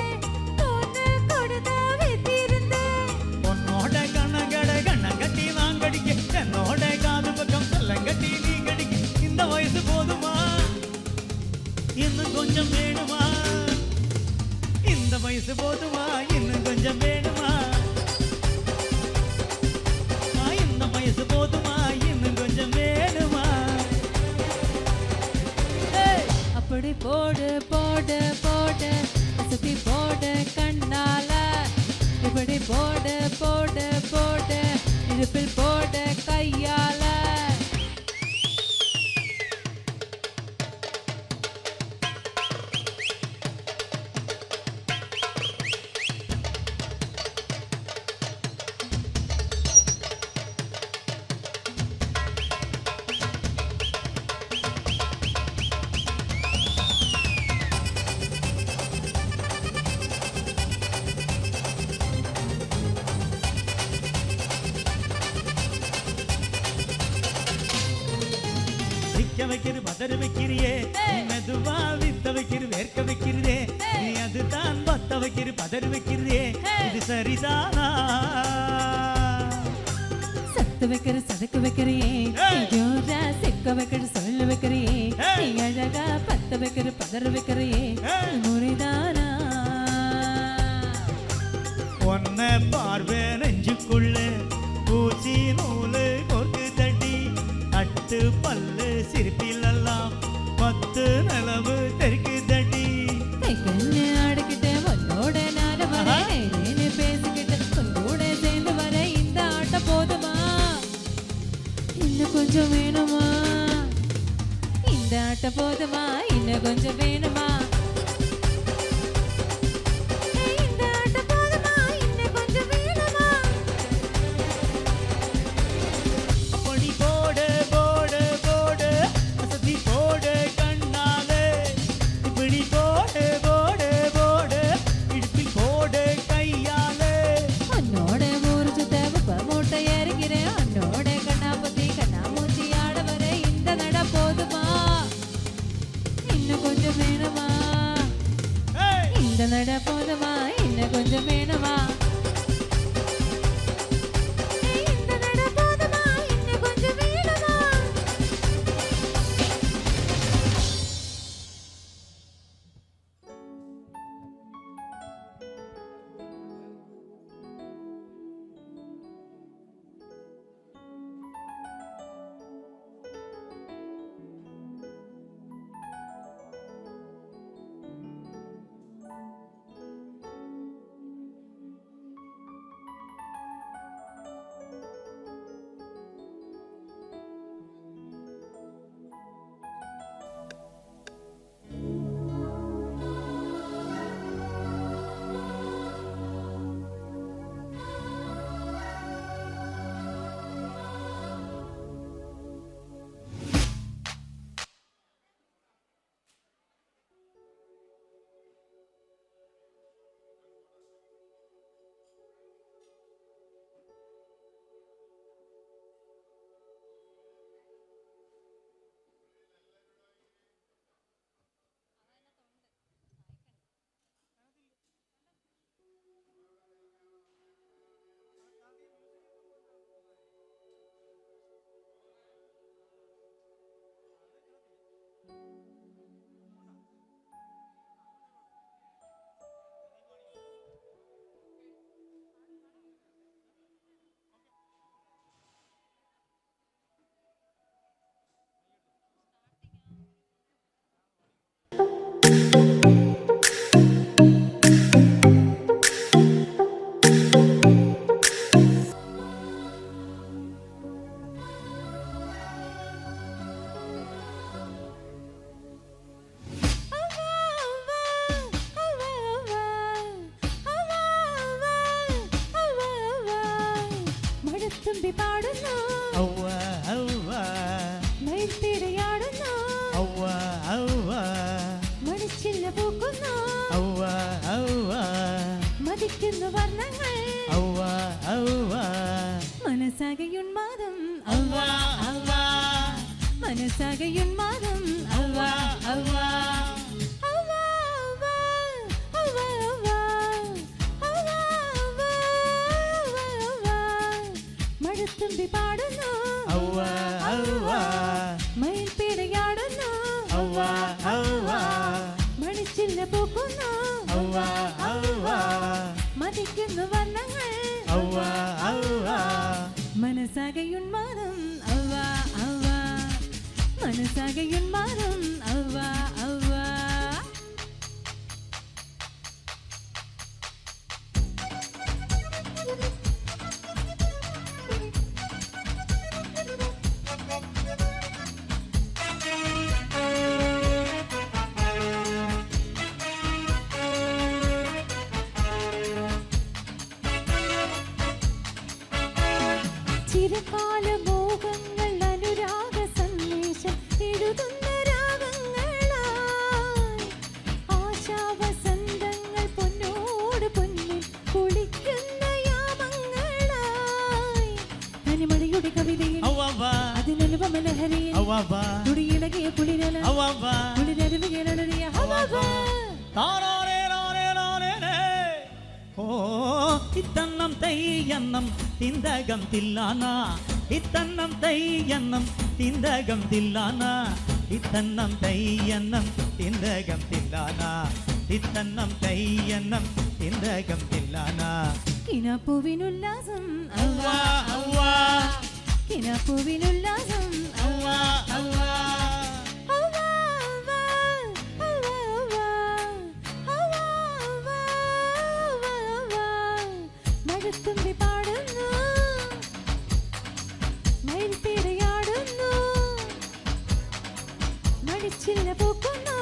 பொண்ணு கொடுத்தா வைத்திருந்தேன். உன்னோட கண்ணங்கட்டி நான் கடிக்க என்னோட காது பக்கம் செல்லங்கட்டி நீ கடிக்க இந்த வயசு போதுமா இன்னும் கொஞ்சம் வேணுமா இந்த வயசு போதுமா இன்னும் கொஞ்சம் வேணுமா இந்த வயசு போதுமா இன்னும் கொஞ்சம் வேணுமா அப்படி போடு போடு போடு சுத்தி போடு கண்ணால இப்படி போடு போடு போடு இடுப்பில் போடு கையால விக்க வைக்கிற பதற வைக்கிறியே நீ மெதுவா வித்த வைக்கிற வேர்க்க வைக்கிறதே நீ அதுதான் பத்த வைக்கிற பதற வைக்கிறதே இது சரிதானா சத்து வைக்கிற சதக்கு வைக்கிறியே ஜோரா சிக்க வைக்கிற சொல்ல வைக்கிறியே நீ அழகா பத்த வைக்கிற பதற வைக்கிறியே முறைதானா ஒன்ன பார்வை நெஞ்சுக்குள்ள பூச்சி நூலு கொக்கு தட்டி அட்டு பல்லு சிரிப்பிலெல்லாம் 10 நிலவு தெற்கு தட்டி கண்ணு ஆடிக்கிட்டு உன்னோட நான் வரேன்னு பேசிக்கிட்டு உன்னோட சேர்ந்து வர இந்த ஆட்டம் போதுமா இன்னும் கொஞ்சம் வேணுமா இந்த ஆட்டம் போதுமா இன்னும் கொஞ்சம் வேணுமா இந்த ஆட்டம் போதுமா இன்னும் கொஞ்சம் வேணுமா பொடி போடு போடு போடு அசதி போடு கண்ணாலே இப்படி போடு போடு போடு இடுப்பில் போடு கையாலே உன்னோட ஊரு சுத்த உப்ப மூட்டை ஏறிக்கிறேன் உன்னோட கண்ணாபத்தி கண்ணாமூச்சி ஆட வர இந்த நட போதுமா இன்னும் கொஞ்சம் வேணுமா இந்த நட போதுமா இன்னும் கொஞ்சம் வேணுமா இந்த நட போதுமா இன்னும் கொஞ்சம் வேணுமா തുമ്പി പാടുന്നു ഔവ ഔവ മയിൽത്തിരയാടുന്നു ഔവ ഔവ മണിച്ചില്ല പൂക്കുന്നു ഔവ ഔവ മതിക്കുന്നു വർണ്ണങ്ങൾ ഔവ ഔവ മനസ്സാകയുന്മാദം ഔവ ഔവ മനസ്സാകയുന്മാദം ഔവ ഔവ മഴത്തുമ്പി പാടുന്നു ഔവ ഔവ മയിൽപ്പീടയാടുന്നു ഔവ ഔവ മണിച്ചില്ല പൂക്കുന്നു ഔവ ഔവ മതിക്കുന്നു വർണ്ണങ്ങൾ ഔവ ഔവ മനസ്സാകയുന്മാദം ഔവ ഔവ മനസ്സാകയുന്മാദം ഔവ ഔവ ചിരകാല മോഹങ്ങൾ അനുരാഗ സന്ദേശം എഴുതുന്ന രാഗങ്ങളായി ആശാവസന്തങ്ങൾ പൊന്നോട് പൊന്നിൽ കുളിക്കുന്ന യാമങ്ങളായി തനിമഴയുടെ കവിതയിൽ ഔവ അതിനനുപമ ലഹരിയിൽ ഔവ തുടിയിളകിയ കുളിരല ഔവ കുളിരരുവികളറിയ ഓ ഇത്തന്നം തയ്യന്നം തിന്തകം തില്ലാന ഇത്തന്നം തയ്യന്നം തിന്തകം തില്ലാന ഇത്തന്നം തയ്യന്നം തിന്തകം തില്ലാന ഇത്തന്നം തയ്യന്നം തിന്തകം തില്ലാന കിനാപ്പൂവിനുല്ലാസം ഔവ ഔവ കിനാപ്പൂവിനുല്ലാസം ഔവ ഔവ മഴത്തുമ്പി പാടുന്നു മയിൽപ്പീടയാടുന്നു മടിച്ചില്ല പൂക്കുന്നു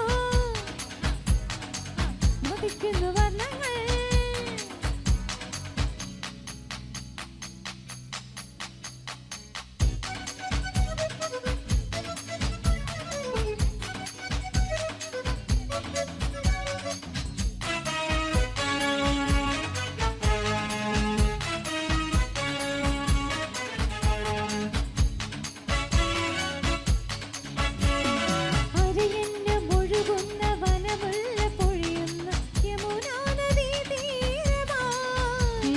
മതിക്കുന്നു വർണ്ണങ്ങൾ അരയന്ന മുഴുകുന്ന വനമുള്ള പൊഴിയുന്ന യമുനാ നദീ തീരമായി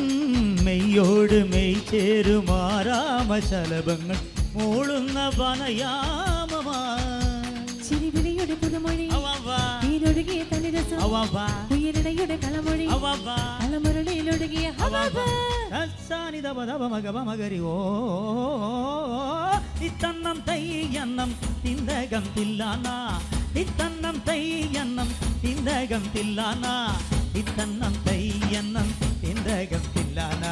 മെയ്യോട് മെയ് ചേരുമാരാമശലഭങ്ങൾ മൂളുന്ന വനയാമമായി ചിരിവിളിയുടെ പുതുമൊഴി ഔവ നീരൊഴുകിയ തളിരസം ഔവ ഉയരിടയുടെ കളമൊഴി ഔവ കളമുരളിയിലൊഴുകിയ ഹവവ മകരി ഓ ഇത്തന്നം തയ്യന്നം തിന്തകം തില്ലാന ഇത്തന്നം തയ്യന്നം തിന്തകം തില്ലാന ഇത്തന്നം തയ്യന്നം തിന്തകം തില്ലാന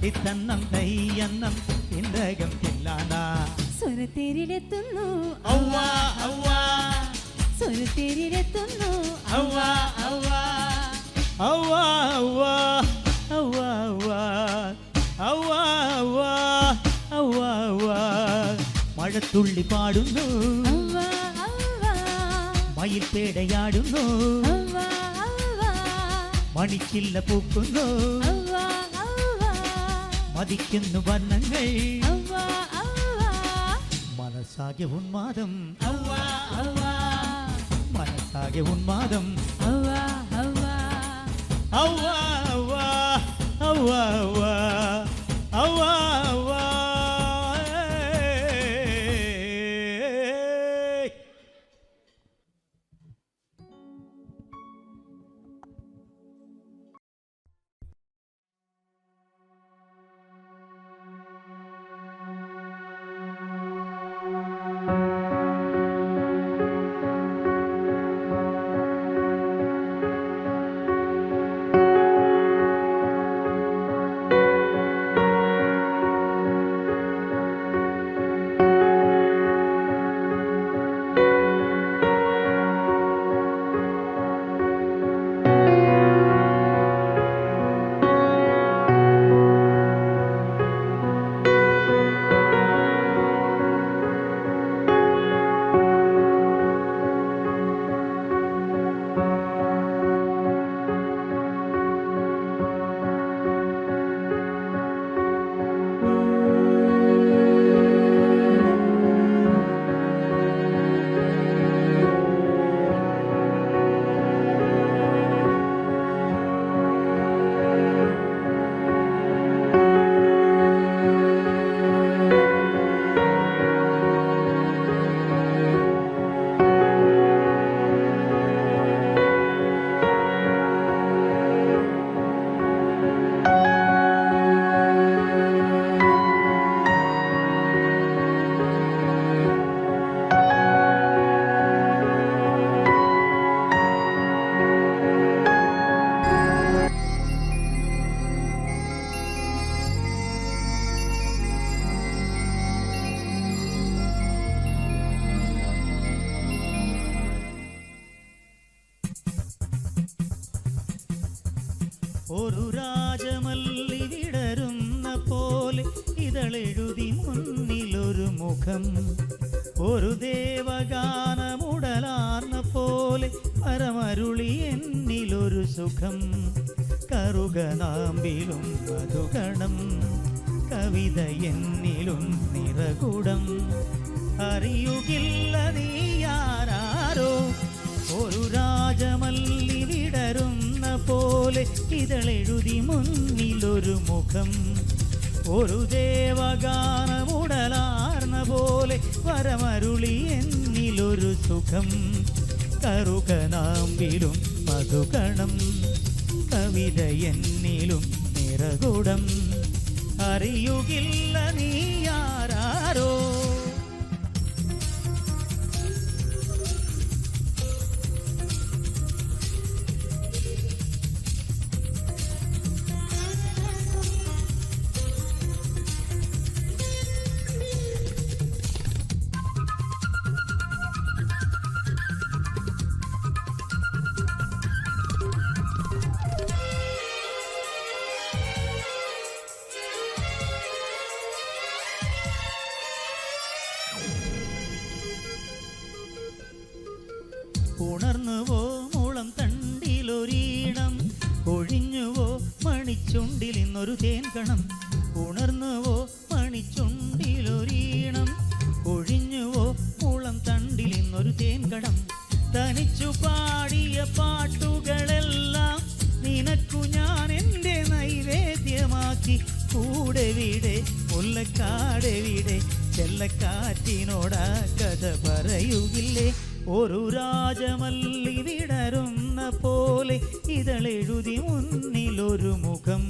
ഇത്തന്നം തയ്യന്നം തിന്തകം തില്ലാന സ്വരത്തേരിലെത്തുന്നു ഔവ ഔവ സ്വരത്തേരിലെത്തുന്നു ഔവ ഔവ ഔവ ഔവ ഔവ ഔവ ഔവ ഔവ ഔവ മഴത്തുള്ളി പാടുന്നു അവ്വ അവ്വ മയിൽപ്പേടയാടുന്നു അവ്വ അവ്വ മണിച്ചില്ല പൂക്കുന്നു അവ്വ അവ്വ മതിക്കുന്നു വർണ്ണങ്ങൾ അവ്വ അവ്വ മനസ്സാകെ ഉന്മാദം അവ്വ അവ്വ മനസ്സാകെ ഉന്മാദം അവ്വ അവ്വ ഔവ ഔവ ഔവ ഔവ ഔവ ഔവ ഒരു രാജമല്ലി വിടരുന്ന പോലെ ഇതളെഴുതി മുന്നിലൊരു മുഖം, ഒരു ദേവഗാനമുടലാർന്ന പോലെ പരമരുളി എന്നിലൊരു സുഖം. കറുകനാമ്പിലും മധുഗണം, കവിത എന്നിലും നിറകുടം. അറിയുകില്ല നീയാരോ, ഒരു രാജമല്ലി വിടരുന്ന പോലെ ഇതളെഴുതി മുന്നിലൊരു മുഖം, ഒരു ദേവഗാനമുടലാർന്ന പോലെ വരമരുളി എന്നിലൊരു സുഖം. കറുകനാമ്പിലും മധുകണം, കവിത എന്നിലും നിറകുടം. അറിയുകില്ല നീയാരോ. ഉണർന്നുവോ മുളം തണ്ടിലൊരീണം, ഒഴിഞ്ഞുവോ മണിച്ചുണ്ടിൽ ഇന്നൊരു തേൻകണം. ഉണർന്നുവോ മണിച്ചുണ്ടിലൊരീണം, ഒഴിഞ്ഞുവോ മുളം തണ്ടിൽ ഇന്നൊരു തേൻകണം. തനിച്ചു പാടിയ പാട്ടുകളെല്ലാം നിനക്കു ഞാൻ എൻ്റെ നൈവേദ്യമാക്കി. കൂടെവിടെ മുല്ലക്കാടെവിടെ, ചെല്ലക്കാറ്റിനോടാ കഥ പറയുകില്ലേ. ഒരു രാജമല്ലി വിടരുന്ന പോലെ ഇതളെഴുതി മുന്നിലൊരു മുഖം,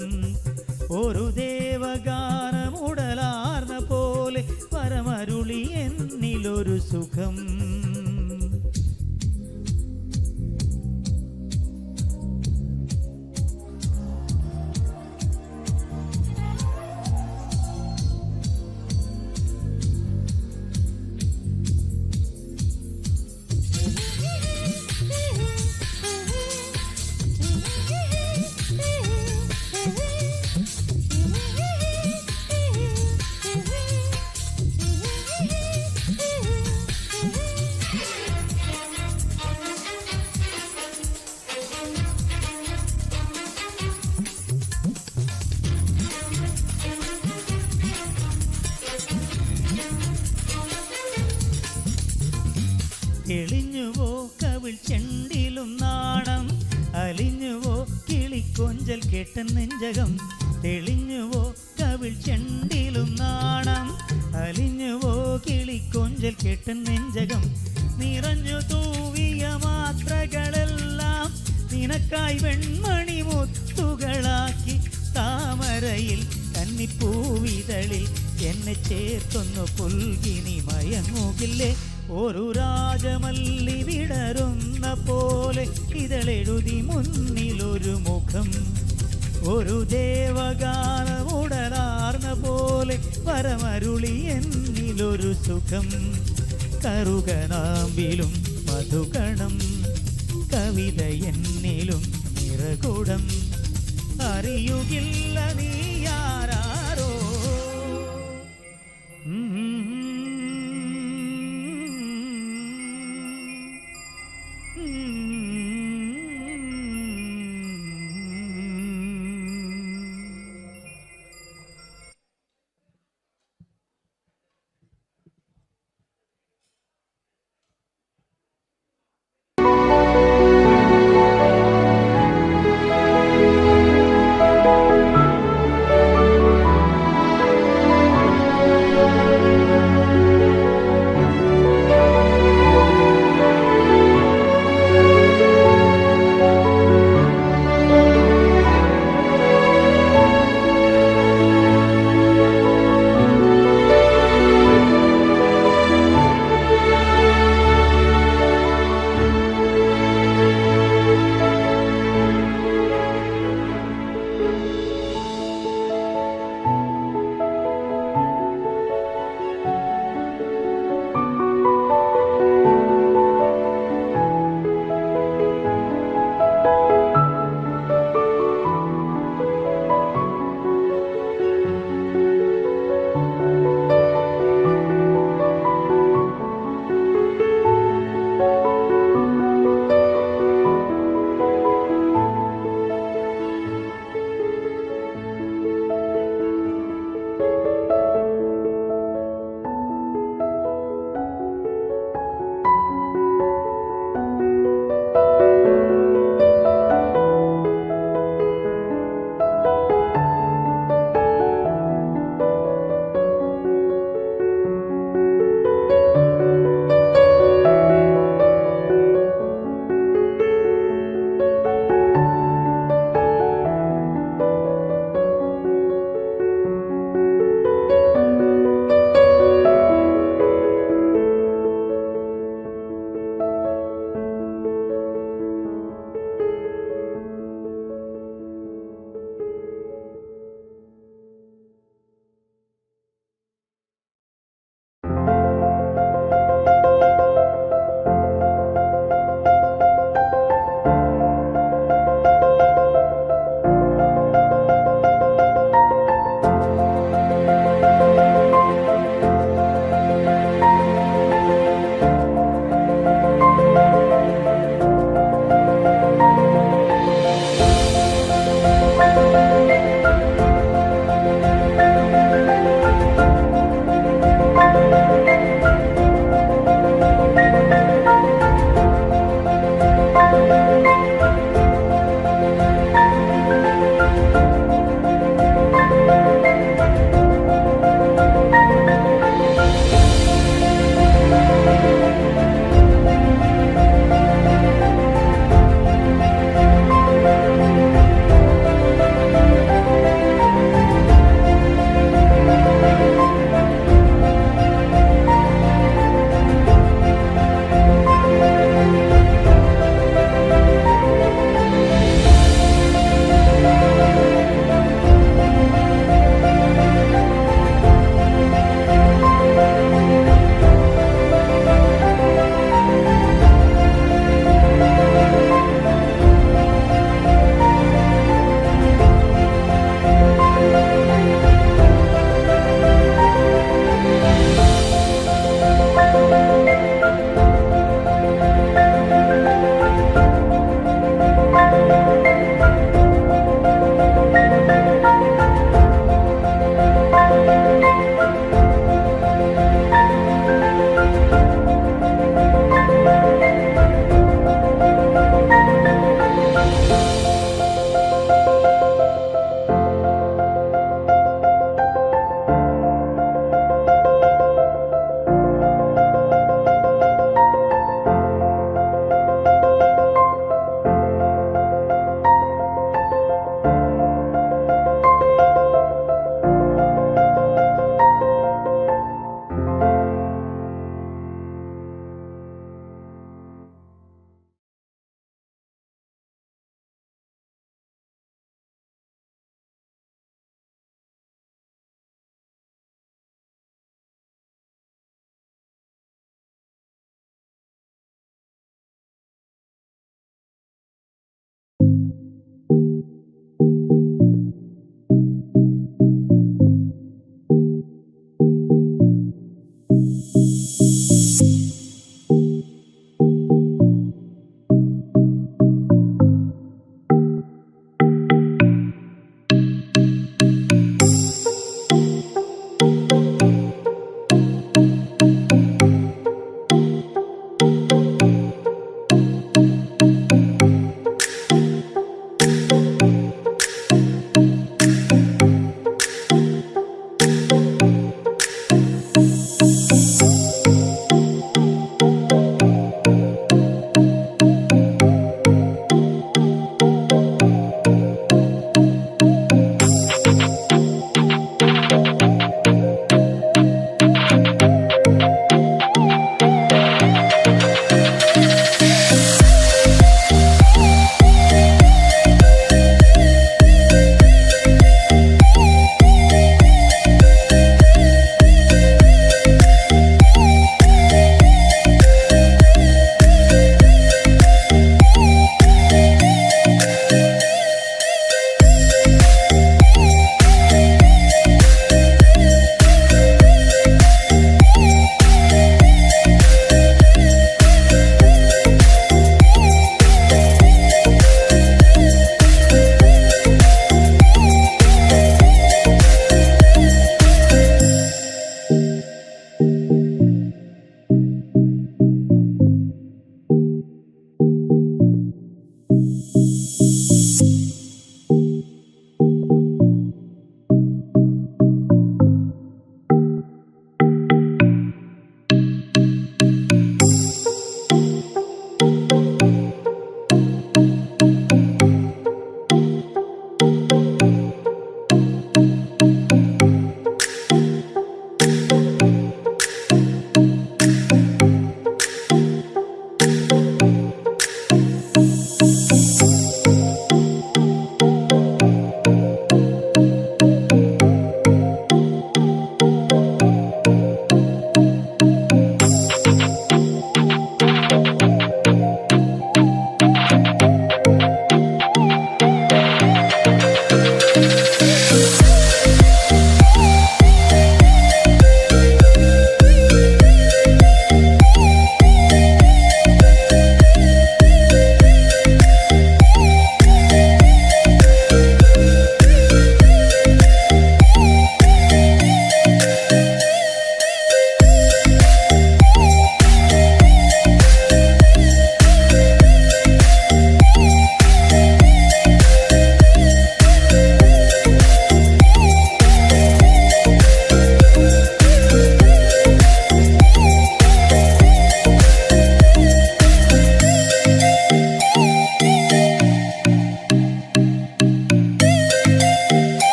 ഒരു ദേവഗാനമുടലാർന്ന പോലെ പരമരുളി എന്നിലൊരു സുഖം. എളിഞ്ഞുവോ കവിൾ ചെണ്ടിലും നാണം, അലിഞ്ഞുവോ കിളിക്കൊഞ്ചൽ കേട്ടൻ നെഞ്ചകം. തെളിഞ്ഞുവോ കവിൾ ചെണ്ടിലും നാണം, അലിഞ്ഞുവോ കിളിക്കൊഞ്ചൽ കേട്ടൻ നെഞ്ചകം. നിറഞ്ഞു തൂവിയ മാത്രകളെല്ലാം നിനക്കായി വെൺമണി മുത്തുകളാക്കി. താമരയിൽ കന്നിപ്പൂവിതളിൽ എന്നെ ചേർത്തൊന്നു പുൽകിനി മയങ്ങുകില്ലേ. ഒരു രാജമല്ലി വിടരുന്ന പോലെ ഇതളെഴുതി മുന്നിലൊരു മുഖം, ഒരു ദേവഗാനമുടലാർന്ന പോലെ പരമരുളി എന്നിലൊരു സുഖം. കറുകനാമ്പിലും മധുകണം, കവിത എന്നിലും നിറകുടം. അറിയുകില്ല നീയാരോ.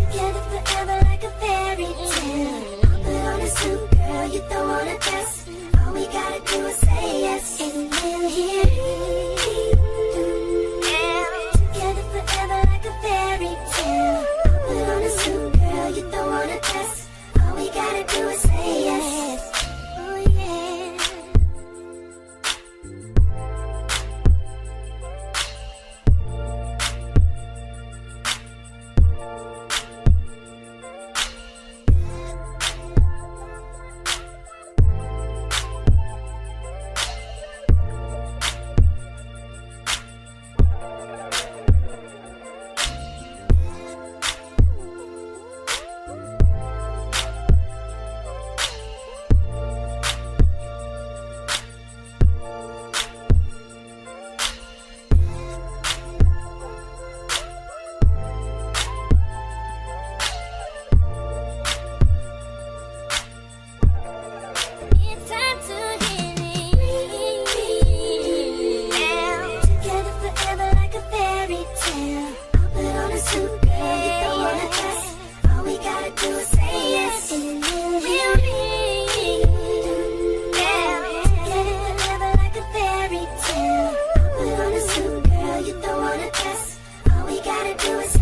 Together forever like a fairy tale. I'll put on a suit, girl, you throw on a dress. All we gotta do is say yes, and we're here. Together forever like a fairy tale. I'll put on a suit, girl, you throw on a dress. All we gotta do is say yes. Oh yeah. It's time to hit it. Together forever like a fairy tale. I'll put on a suit, girl, you throw on a dress. All we gotta do is say yes, and we'll be. Together forever like a fairy tale. I'll put on a suit, girl, you throw on a dress. All we gotta do is